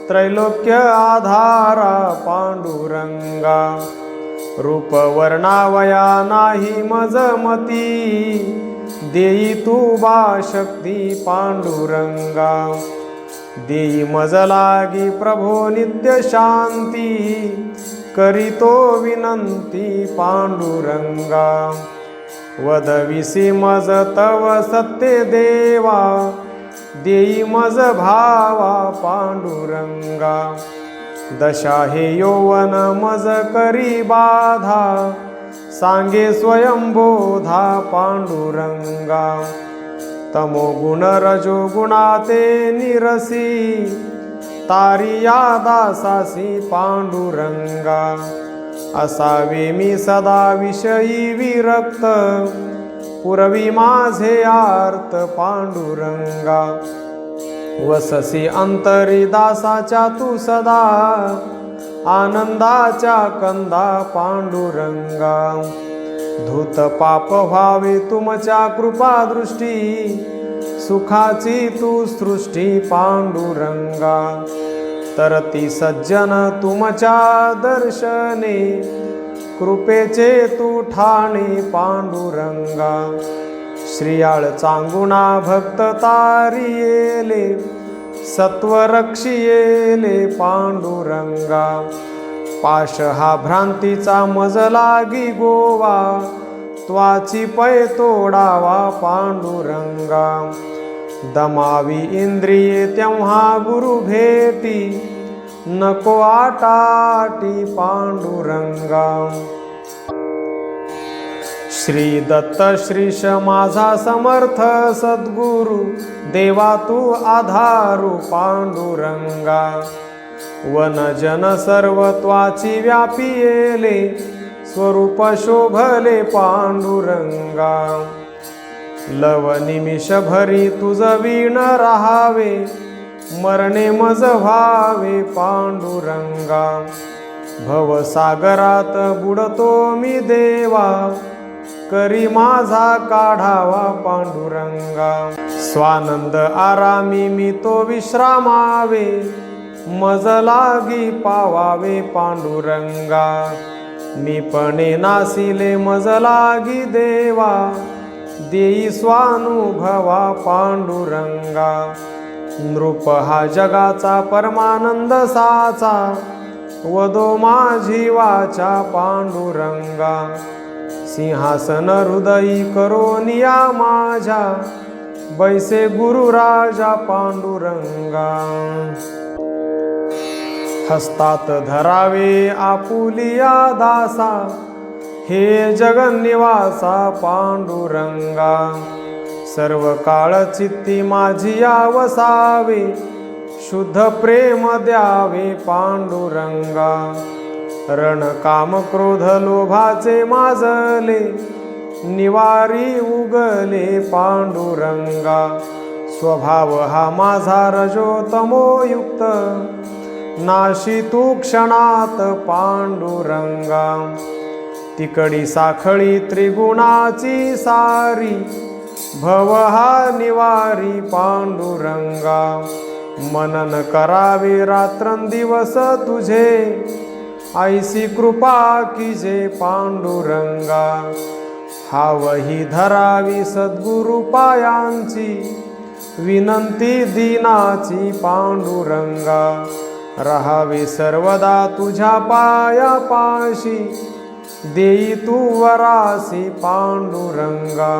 त्रैलोक्य आधारा पांडुरंगा, रूप वर्णावया नाही मजमती, देई तू बा शक्ती पांडुरंगा, देई मज लागी प्रभो नित्य शांती, करीतो विनंती पांडुरंगा, वदविसी मज तव सत्य देवा, देई मज भावा पांडुरंगा, दशा हे यौवन मज करी बाधा, सांगे स्वयंबोधा पांडुरंगा, तमो गुण रजो गुणाते निरसी, तारिया दासासी पांडुरंगा, असावे मी सदा विषयी विरक्त, पुरवी माझे आर्त पांडुरंगा, वससी अंतरी दासाच्या तू सदा, आनंदाच्या कंदा पांडुरंगा, धूत पाप व्हावे तुमच्या कृपा दृष्टी, सुखाची तू सृष्टी पांडुरंगा, तरती सज्जन तुमच्या दर्शने, कृपेचे तू ठाणे पांडुरंगा, श्रियाळ चांगुणा भक्त तारियेले, सत्व रक्षियेले पांडुरंगा, पाश हा भ्रांतीचा मज लागी गोवा, त्वाची पै तोडावा पांडुरंगा, दमावी इंद्रिये तेव्हा गुरु भेटी, नको आटाटी पांडुरंगा, श्री दत्त श्रीश माझा समर्थ सद्गुरु, देवा तू आधारू पांडुरंगा, वन जन सर्वत्वाची व्यापियेले, स्वरूप शोभले पांडुरंगा, लव निमिष भरी तुझ वीण राहावे, मरणे मज व्हावे पांडुरंगा, भवसागरात बुडतो मी देवा, करी माझा काढावा पांडुरंगा, स्वानंद आरामी मी तो विश्रामावे, मज लागी पावावे पांडुरंगा, मी पणे नासिले मज लागी देवा, देई स्वानुभवा पांडुरंगा, नृप हा जगाचा परमानंद साचा, वदो माझी वाचा पांडुरंगा, सिंहासन हृदयी करोनिया माझ्या, बैसे गुरुराजा पांडुरंगा, हस्तात धरावे आपुलिया दासा, हे जगन्निवासा पांडुरंगा, सर्व काळ चित्ती माझी वसावे, शुद्ध प्रेम द्यावे पांडुरंगा, रण काम क्रोध लोभाचे माजले, निवारी उगले पांडुरंगा, स्वभाव हा माझा रजोतमो युक्त, नाशी तू क्षणात पांडुरंगा, तिकडी साखळी त्रिगुणाची सारी, भव हा निवारी पांडुरंगा, मनन करावे रात्रंदिवस तुझे, ऐसी कृपा कीजे पांडुरंगा, हावही धरावी सद्गुरु पायांची, विनंती दीनाची पांडुरंगा, रहावे सर्वदा तुझ्या पायापाशी, देई तू वरासी पांडुरंगा,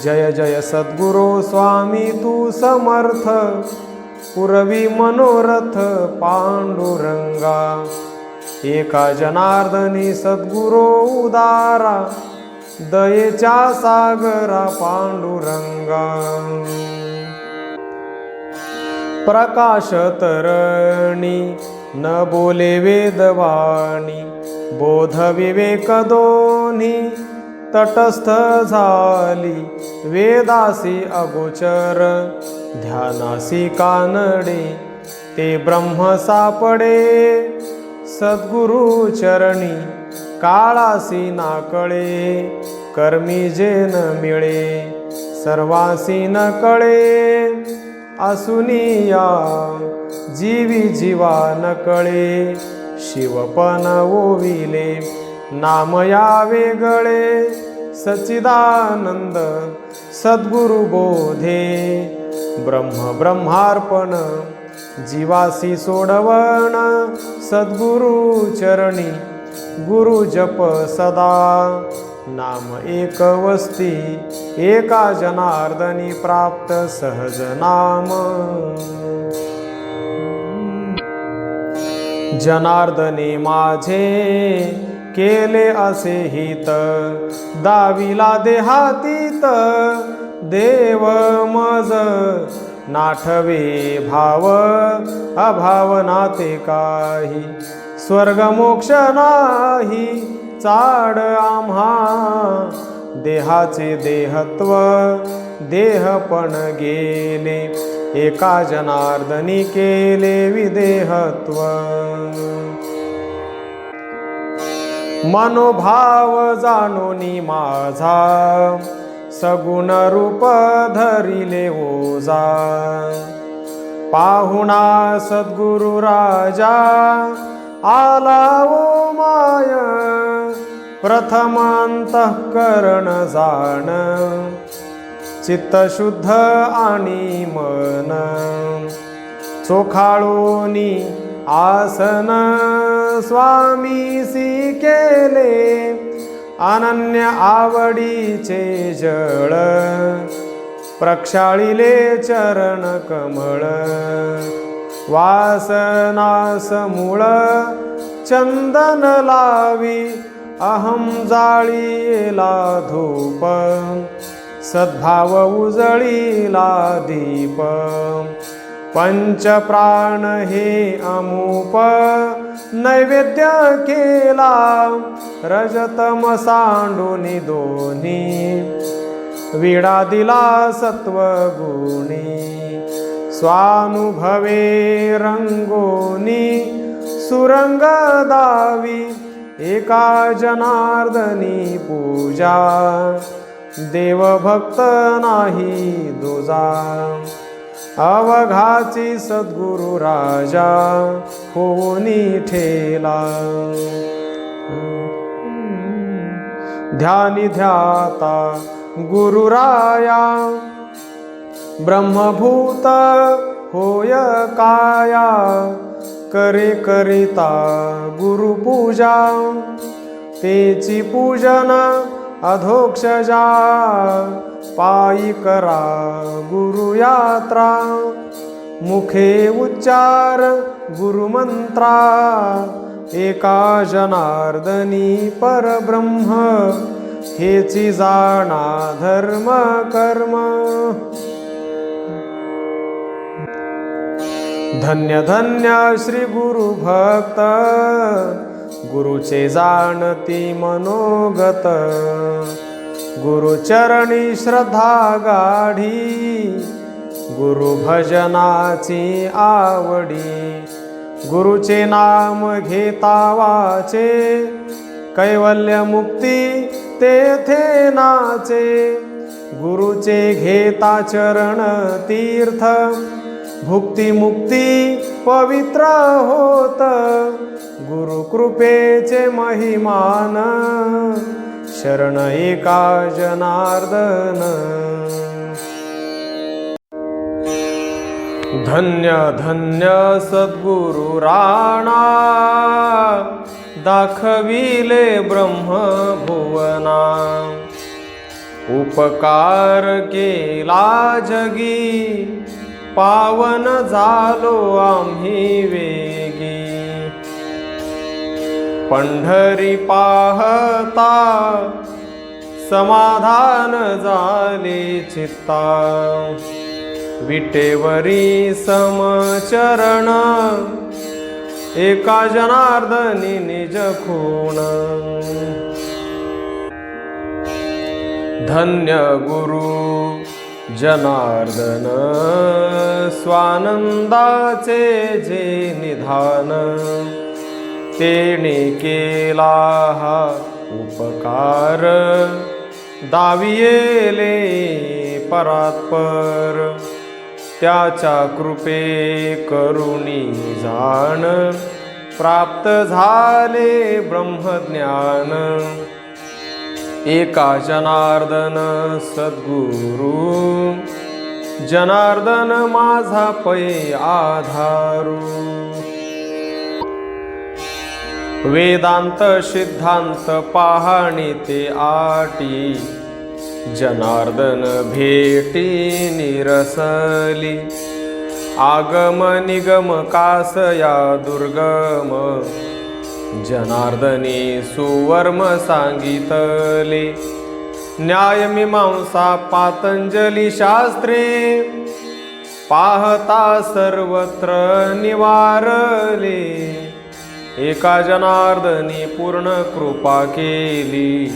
जय जय सद्गुरो स्वामी तू समर्थ, पुरवी मनोरथ पांडुरंगा, एका जनार्दनी सद्गुरो उदारा, दयेच्या सागरा पांडुरंगा, प्रकाश तरणी न बोले वेदवाणी, बोध विवेक दोन्ही तटस्थ झाली, वेदासी अगोचर ध्यानासी कानडे, ते ब्रह्म सापडे सद्गुरु चरणी, काळासी ना कळे कर्मी जे न मिळे, सर्वासी न कळे असुनिया, जीवी जीवा न कळे शिवपन ओविले, नाम या वेगळे सच्चिदानंद सद्गुरु बोधे, ब्रह्म ब्रह्मार्पण जीवासी सोडवण, सद्गुरु चरणी गुरु जप सदा, नाम एक वस्ती एका जनार्दनी प्राप्त सहज नाम, जनार्दने माझे केले असे हित, दाविला देहातीत देव मज, नाठवे भाव अभाव नाते काही, स्वर्ग मोक्ष नाही चाड आम्हा, देहाचे देहत्व देहपण गेले, एका जनार्दनी केले विदेहत्व, मनोभाव जाणोनी माझा, सगुण रूप धरिले ओजा, पाहुणा सद्गुरु राजा आला ओ माय, प्रथम अंतःकरण जाण, चित्त शुद्ध आणि मन, चोखाळूनी आसन स्वामीसी केले, अनन्य आवडीचे जळ, प्रक्षाळिले चरण कमळ, वासनास मूळ चंदन लावी, अहम जाळीला धूप, सद्भाव उजळीला दीप, पंचप्राण हे अमूप नैवेद्य केला, रजतम सांडूनी दोन्ही, विडा दिला सत्वगुणी, स्वानुभवे रंगोनी सुरंग दावी, एका जनार्दनी पूजा, देवभक्त नाही दुजा, अवघाची सद्गुरु राजा होनी ठेला, ध्यानी ध्याता गुरुराया, ब्रह्मभूत होय काया, करे करिता गुरुपूजा, तेची पूजन अधोक्षजा, पायी करा गुरुयात्रा, मुखे उच्चार गुरुमंत्रा, एका जनार्दनी परब्रह्म, हेची जाणा धर्म कर्म, धन्य धन्य श्री गुरु भक्त, गुरुचे जाणती मनोगत, गुरुचरणी श्रद्धा गाढी, गुरु भजनाची आवडी, गुरुचे नाम घेता वाचे, कैवल्य मुक्ती तेथे नाचे, गुरुचे घेता चरण तीर्थ, भुक्ती मुक्ती पवित्र होत, गुरु कृपेचे महिमान, शरण एका जनार्दन। धन्य धन्य सद्गुरु राणा, दाखविले ब्रह्मभुवना, उपकार केला जगी, पावन झालो आम्ही वेगी। पंढरी पाहता समाधान झाले चित्ता, विटेवरी समचरण, एका जनार्दनी निज खूण। धन्य गुरु जनार्दन, स्वानंदाचे जे निधान, तेने केला हा उपकार, दावियेले परात्पर, त्याच्या कृपे करुणी जाण, प्राप्त झाले ब्रह्मज्ञान। एका जनार्दन सद्गुरु, जनार्दन माझा पै आधारू। वेदांत सिद्धांत पाहणी ते आटी, जनार्दन भेटी निरसली। आगम निगम कासया दुर्गम, जनार्दनी सुवर्म सांगितले। न्याय मीमांसा पातंजली शास्त्रे, पाहता सर्वत्र निवारले। एका जनार्दनी पूर्ण कृपा केली,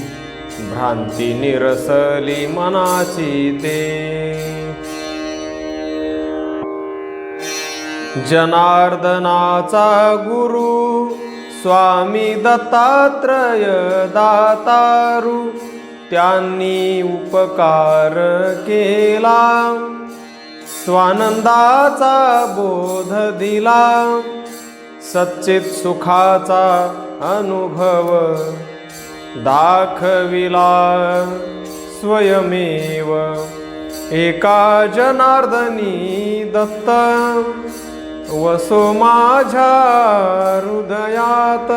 भ्रांती निरसली मनाची ते। जनार्दनाचा गुरु स्वामी दत्तात्रय दातारू, त्यांनी उपकार केला, स्वानंदाचा बोध दिला। सच्चित सुखाचा अनुभव दाखविला स्वयमेव, एका जनार्दनी दत्त, वसो माझ्या हृदयात।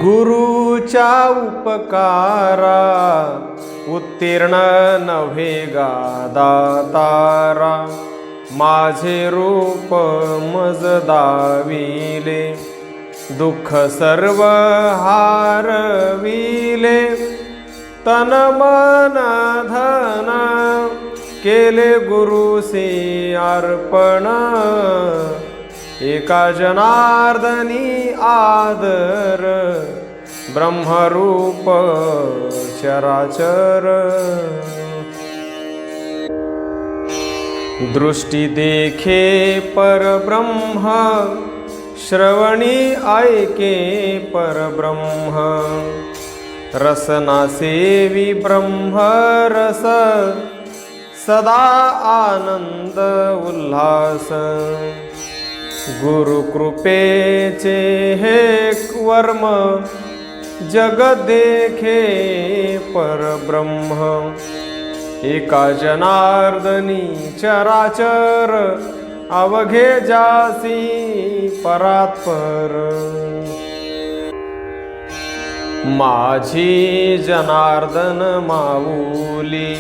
गुरुच्या उपकारा, उत्तीर्ण नव्हे गा दातारा, माझे रूप मज दाविले, दुःख सर्व हारविले। तन मन धन केले गुरुसे अर्पण, एका जनार्दनी आदर, ब्रह्मरूप चराचर। दृष्टी देखे परब्रह्म, श्रवणी ऐके परब्रह्म, रसना सेवी ब्रह्मरस, सदा आनंद उल्हास। गुरु कृपेचे हे वर्म, जग देखे परब्रह्म, एका जनार्दनी चराचर, अवघे जासी परात्पर। माझी जनार्दन माऊली,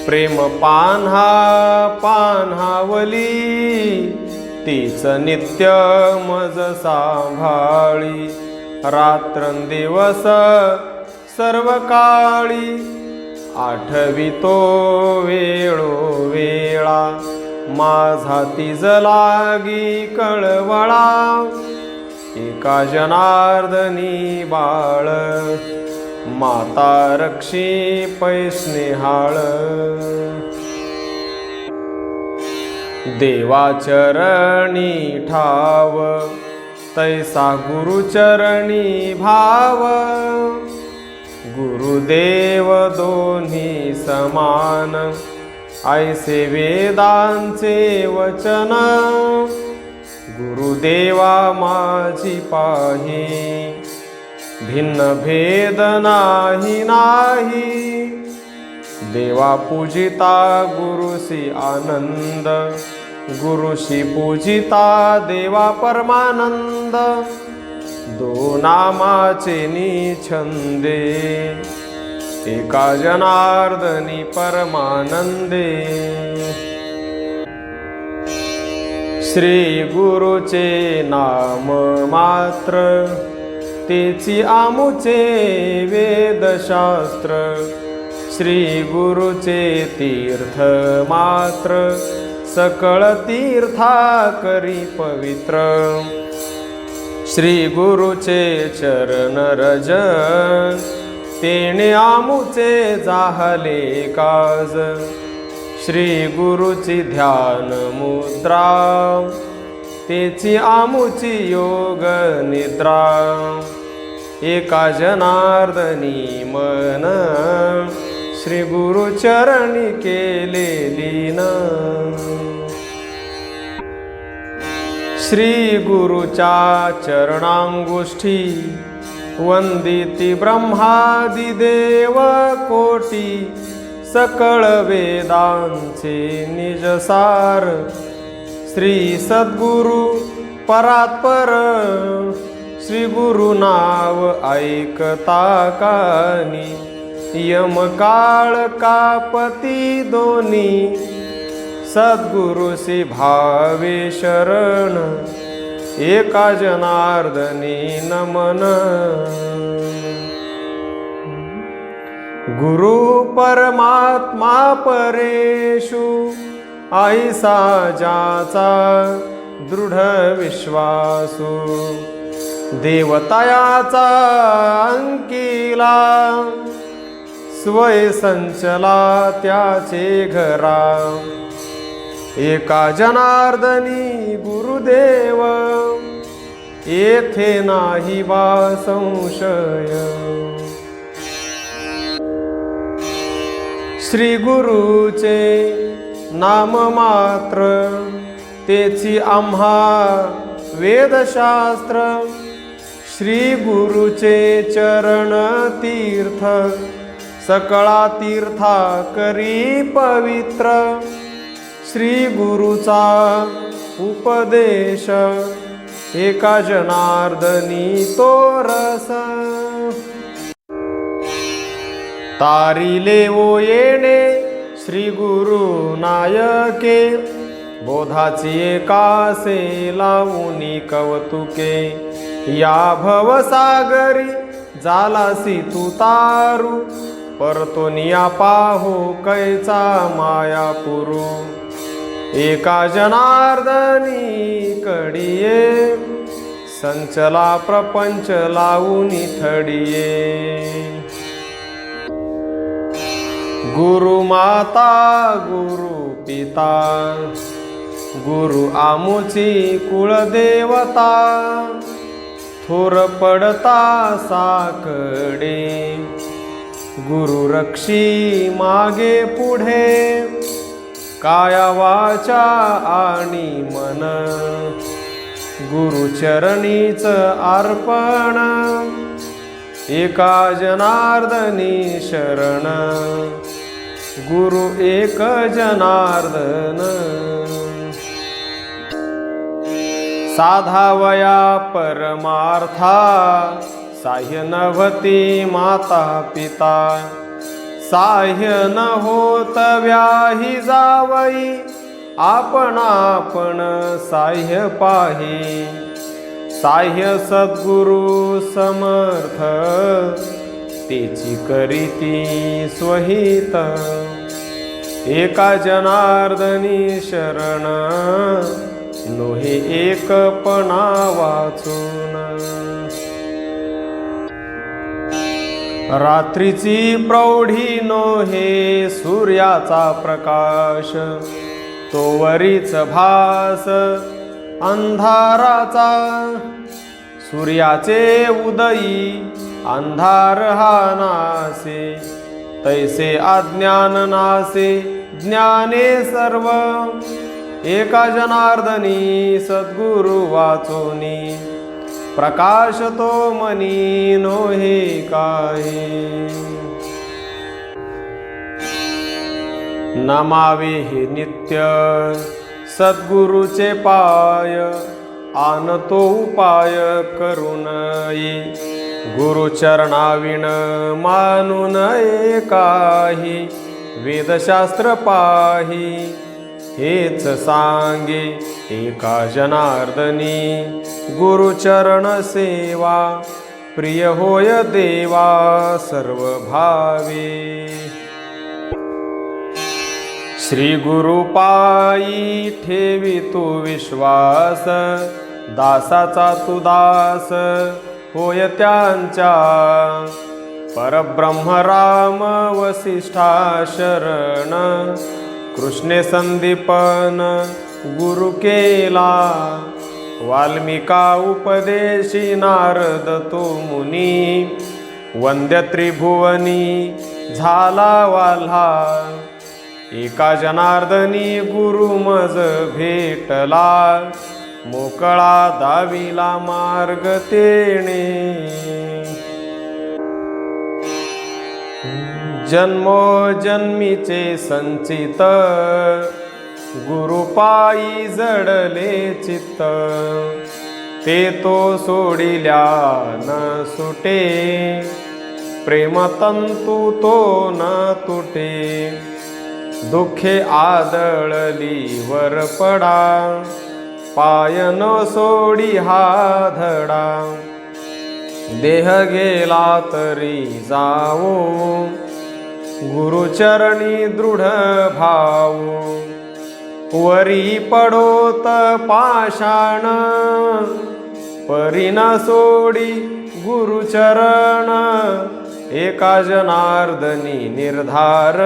प्रेम पान्हा पान्हावली, तीच नित्य मज सांभाळी, रात्रंदिवस सर्व काळी। आठवितो वेळोवेळा, माझा तिज लागी कळवळा, एका जनार्दनी बाळ, माता रक्षी पैस्नेहाळ। देवाचरणी ठाव, तैसा गुरुचरणी भाव, गुरुदेव दोन्ही समान, ऐसे वेदांचे वचन, गुरुदेवा माझी पाही, भिन्न भेद नाही नाही, देवा पूजिता गुरुसी आनंद, गुरुशी पूजिता देवा परमानंद, दो नामाचे निछंदे, एका जनार्दनी परमानंदे। श्री गुरुचे नाम मात्र, तेची आमुचे वेदशास्त्र, श्री गुरुचे तीर्थ मात्र, सकळ तीर्था करी पवित्र, श्री गुरुचे चरण रज, तेणे आमुचे जाहले काज, श्री गुरुची ध्यान मुद्रा, तेची आमुची योग निद्रा, एका जनार्दनी मन, श्री गुरु चरणी केले लीन। श्री गुरुच्या चरणांगुष्ठी, वंदिती ब्रह्मादि देव कोटी, सकळ वेदांचे निजसार, श्री सद्गुरु परात्पर, श्री गुरु नाव ऐकता कानी, यम काळ कापती दोन्ही, सद्गुरुसी भावे शरण, एका जनार्दनी नमन। गुरु परमात्मा परेषु, ऐसा ज्याचा दृढ विश्वासु, देवतायाचा अंकिला, स्वय संचला त्याचे घरा, एका जनार्दनी गुरुदेव, येथे नाही बा संशय। श्री गुरुचे नाम मात्र, तेची आम्हा वेदशास्त्र, श्री गुरुचे चरण तीर्थ, सकळा तीर्था करी पवित्र, श्री गुरुचा उपदेश, एका जनार्दनी तो रस, तारिले ओ येणे श्री गुरु नायके, बोधाची एकासे लावुनी कवतुके, या भवसागरी जालासी तू तारू, परतोनिया पाहो कैचा मायापुरू, एका जनार्दनी कडिये, संचला प्रपंच लावुनी थडिये। गुरु माता गुरु पिता, गुरु आमुची कुळदेवता, थोर पडता साकडे, गुरु रक्षी मागे पुढे, काया वाचा आणि मन, गुरु चरणीच अर्पण, एका जनार्दनी शरण, गुरु एक जनार्दन। साधावया परमार्था, साह्य नभती माता पिता, साह्य न होत व्याही जावई, आपण आपण साह्य पाही, साह्य सद्गुरु समर्थ, तेची करीती स्वहित, एका जनार्दनी शरण, नोहे एकपणा वाचून। रात्रीची प्रौढी नोहे सूर्याचा प्रकाश, तोवरीच भास अंधाराचा, सूर्याचे उदयी अंधार हा नासे, तैसे अज्ञान नासे ज्ञाने सर्व। एका जनार्दनी सद्गुरु वाचोनी, प्रकाश तो मनी नोहे काही। नमावे हे नित्य सद्गुरुचे पाय, आणतो उपाय करून ये। गुरुचरणाविण मानू नये काही, वेदशास्त्र पाही हेच सांगे एका जनार्दनी। गुरुचरण सेवा प्रिय होय देवा सर्व भावे। श्री गुरु पायी ठेवी तू विश्वास, दासाचा तू दास होय त्यांच्या। परब्रह्म राम वसिष्ठा शरण, कृष्णे संदीपन गुरु केला। वाल्मिका उपदेशी नारद तो मुनी, वंद्य त्रिभुवनी झाला वाल्हा। एका जनार्दनी गुरु मज भेटला, मोकळा दाविला मार्ग तेणे। जन्मोजन्मीचे संचित, गुरुपायी जडले चित्त। ते तो सोडिल्या न सुटे, प्रेमतंतु तो न तुटे। दुःखे आदळली वर पडा, पाय न सोडी हा धडा। देह गेला तरी जावो, गुरुचरणी दृढ भाव। वरी पडोत पाषाण, परी न सोडी गुरुचरण। एका जनार्दनी निर्धार,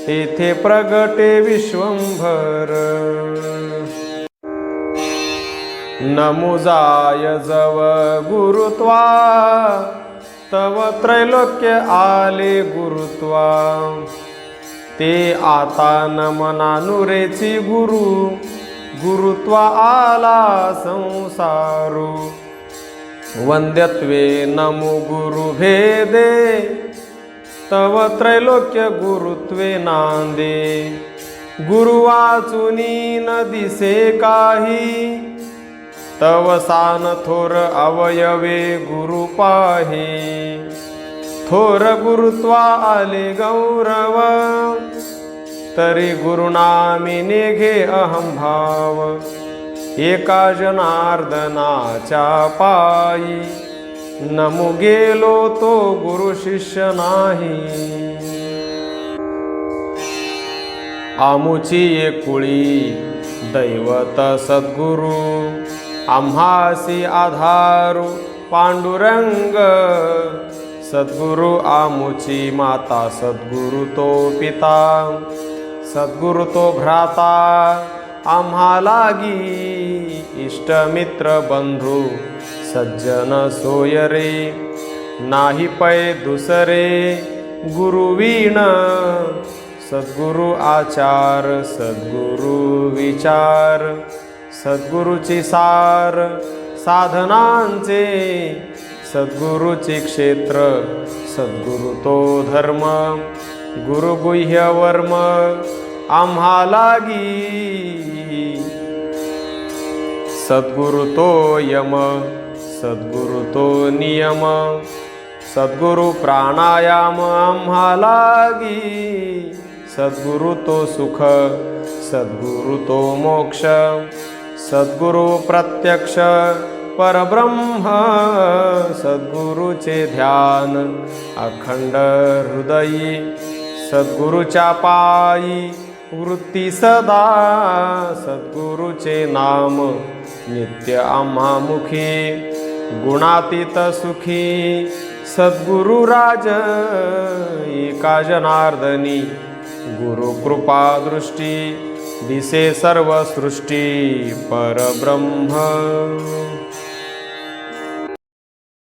तेथे प्रगटे विश्वंभर। नमुजाय जव गुरुत्वा, तव त्रैलोक्य आले गुरुत्वा। ते आता नमनानुरेची गुरु, गुरुत्वा आला संसारू। वंद्यत्वे नमु गुरु भेदे, तव त्रैलोक्य गुरुत्वे नांदे। गुरु वाचुनी न दिसे काही, तव सान थोर अवयवे गुरु पाहे। थोर गुरुत्वा आले गौरव, तरी गुरुनामी निघे अहंभाव। एका जनार्दनाच्या पायी, नमु गेलो तो गुरु शिष्य नाही। आमुची एकुळी दैवत सद्गुरु, आम्हासी आधारू पांडुरंग। सद्गुरु आमुची माता, सद्गुरु तो पिता, सद्गुरु तो भ्राता। आम्हा लागी इष्टमित्र बंधू, सज्जन सोय रे। नाही पै दुसरे गुरुवीण, सद्गुरु आचार सद्गुरु विचार। सद्गुरुची सार साधनांचे, सद्गुरुचे क्षेत्र सद्गुरु तो धर्म। गुरु गुह्य वर्म आम्हा लागी, सद्गुरु तो यम सद्गुरु तो नियम। सद्गुरु प्राणायाम आम्हा लागी, सद्गुरु तो सुख सद्गुरु तो मोक्ष। सद्गुरु प्रत्यक्ष परब्रह्म, सद्गुरुचे ध्यान अखंड हृदयी। सद्गुरुच्या पायी वृत्ती सदा, सद्गुरुचे नाम नित्य आम्हा मुखी। गुणातीत सुखी सद्गुरु राज, एका जनार्दनी गुरु कृपा दृष्टी। दिसे सर्व सृष्टी परब्रह्म।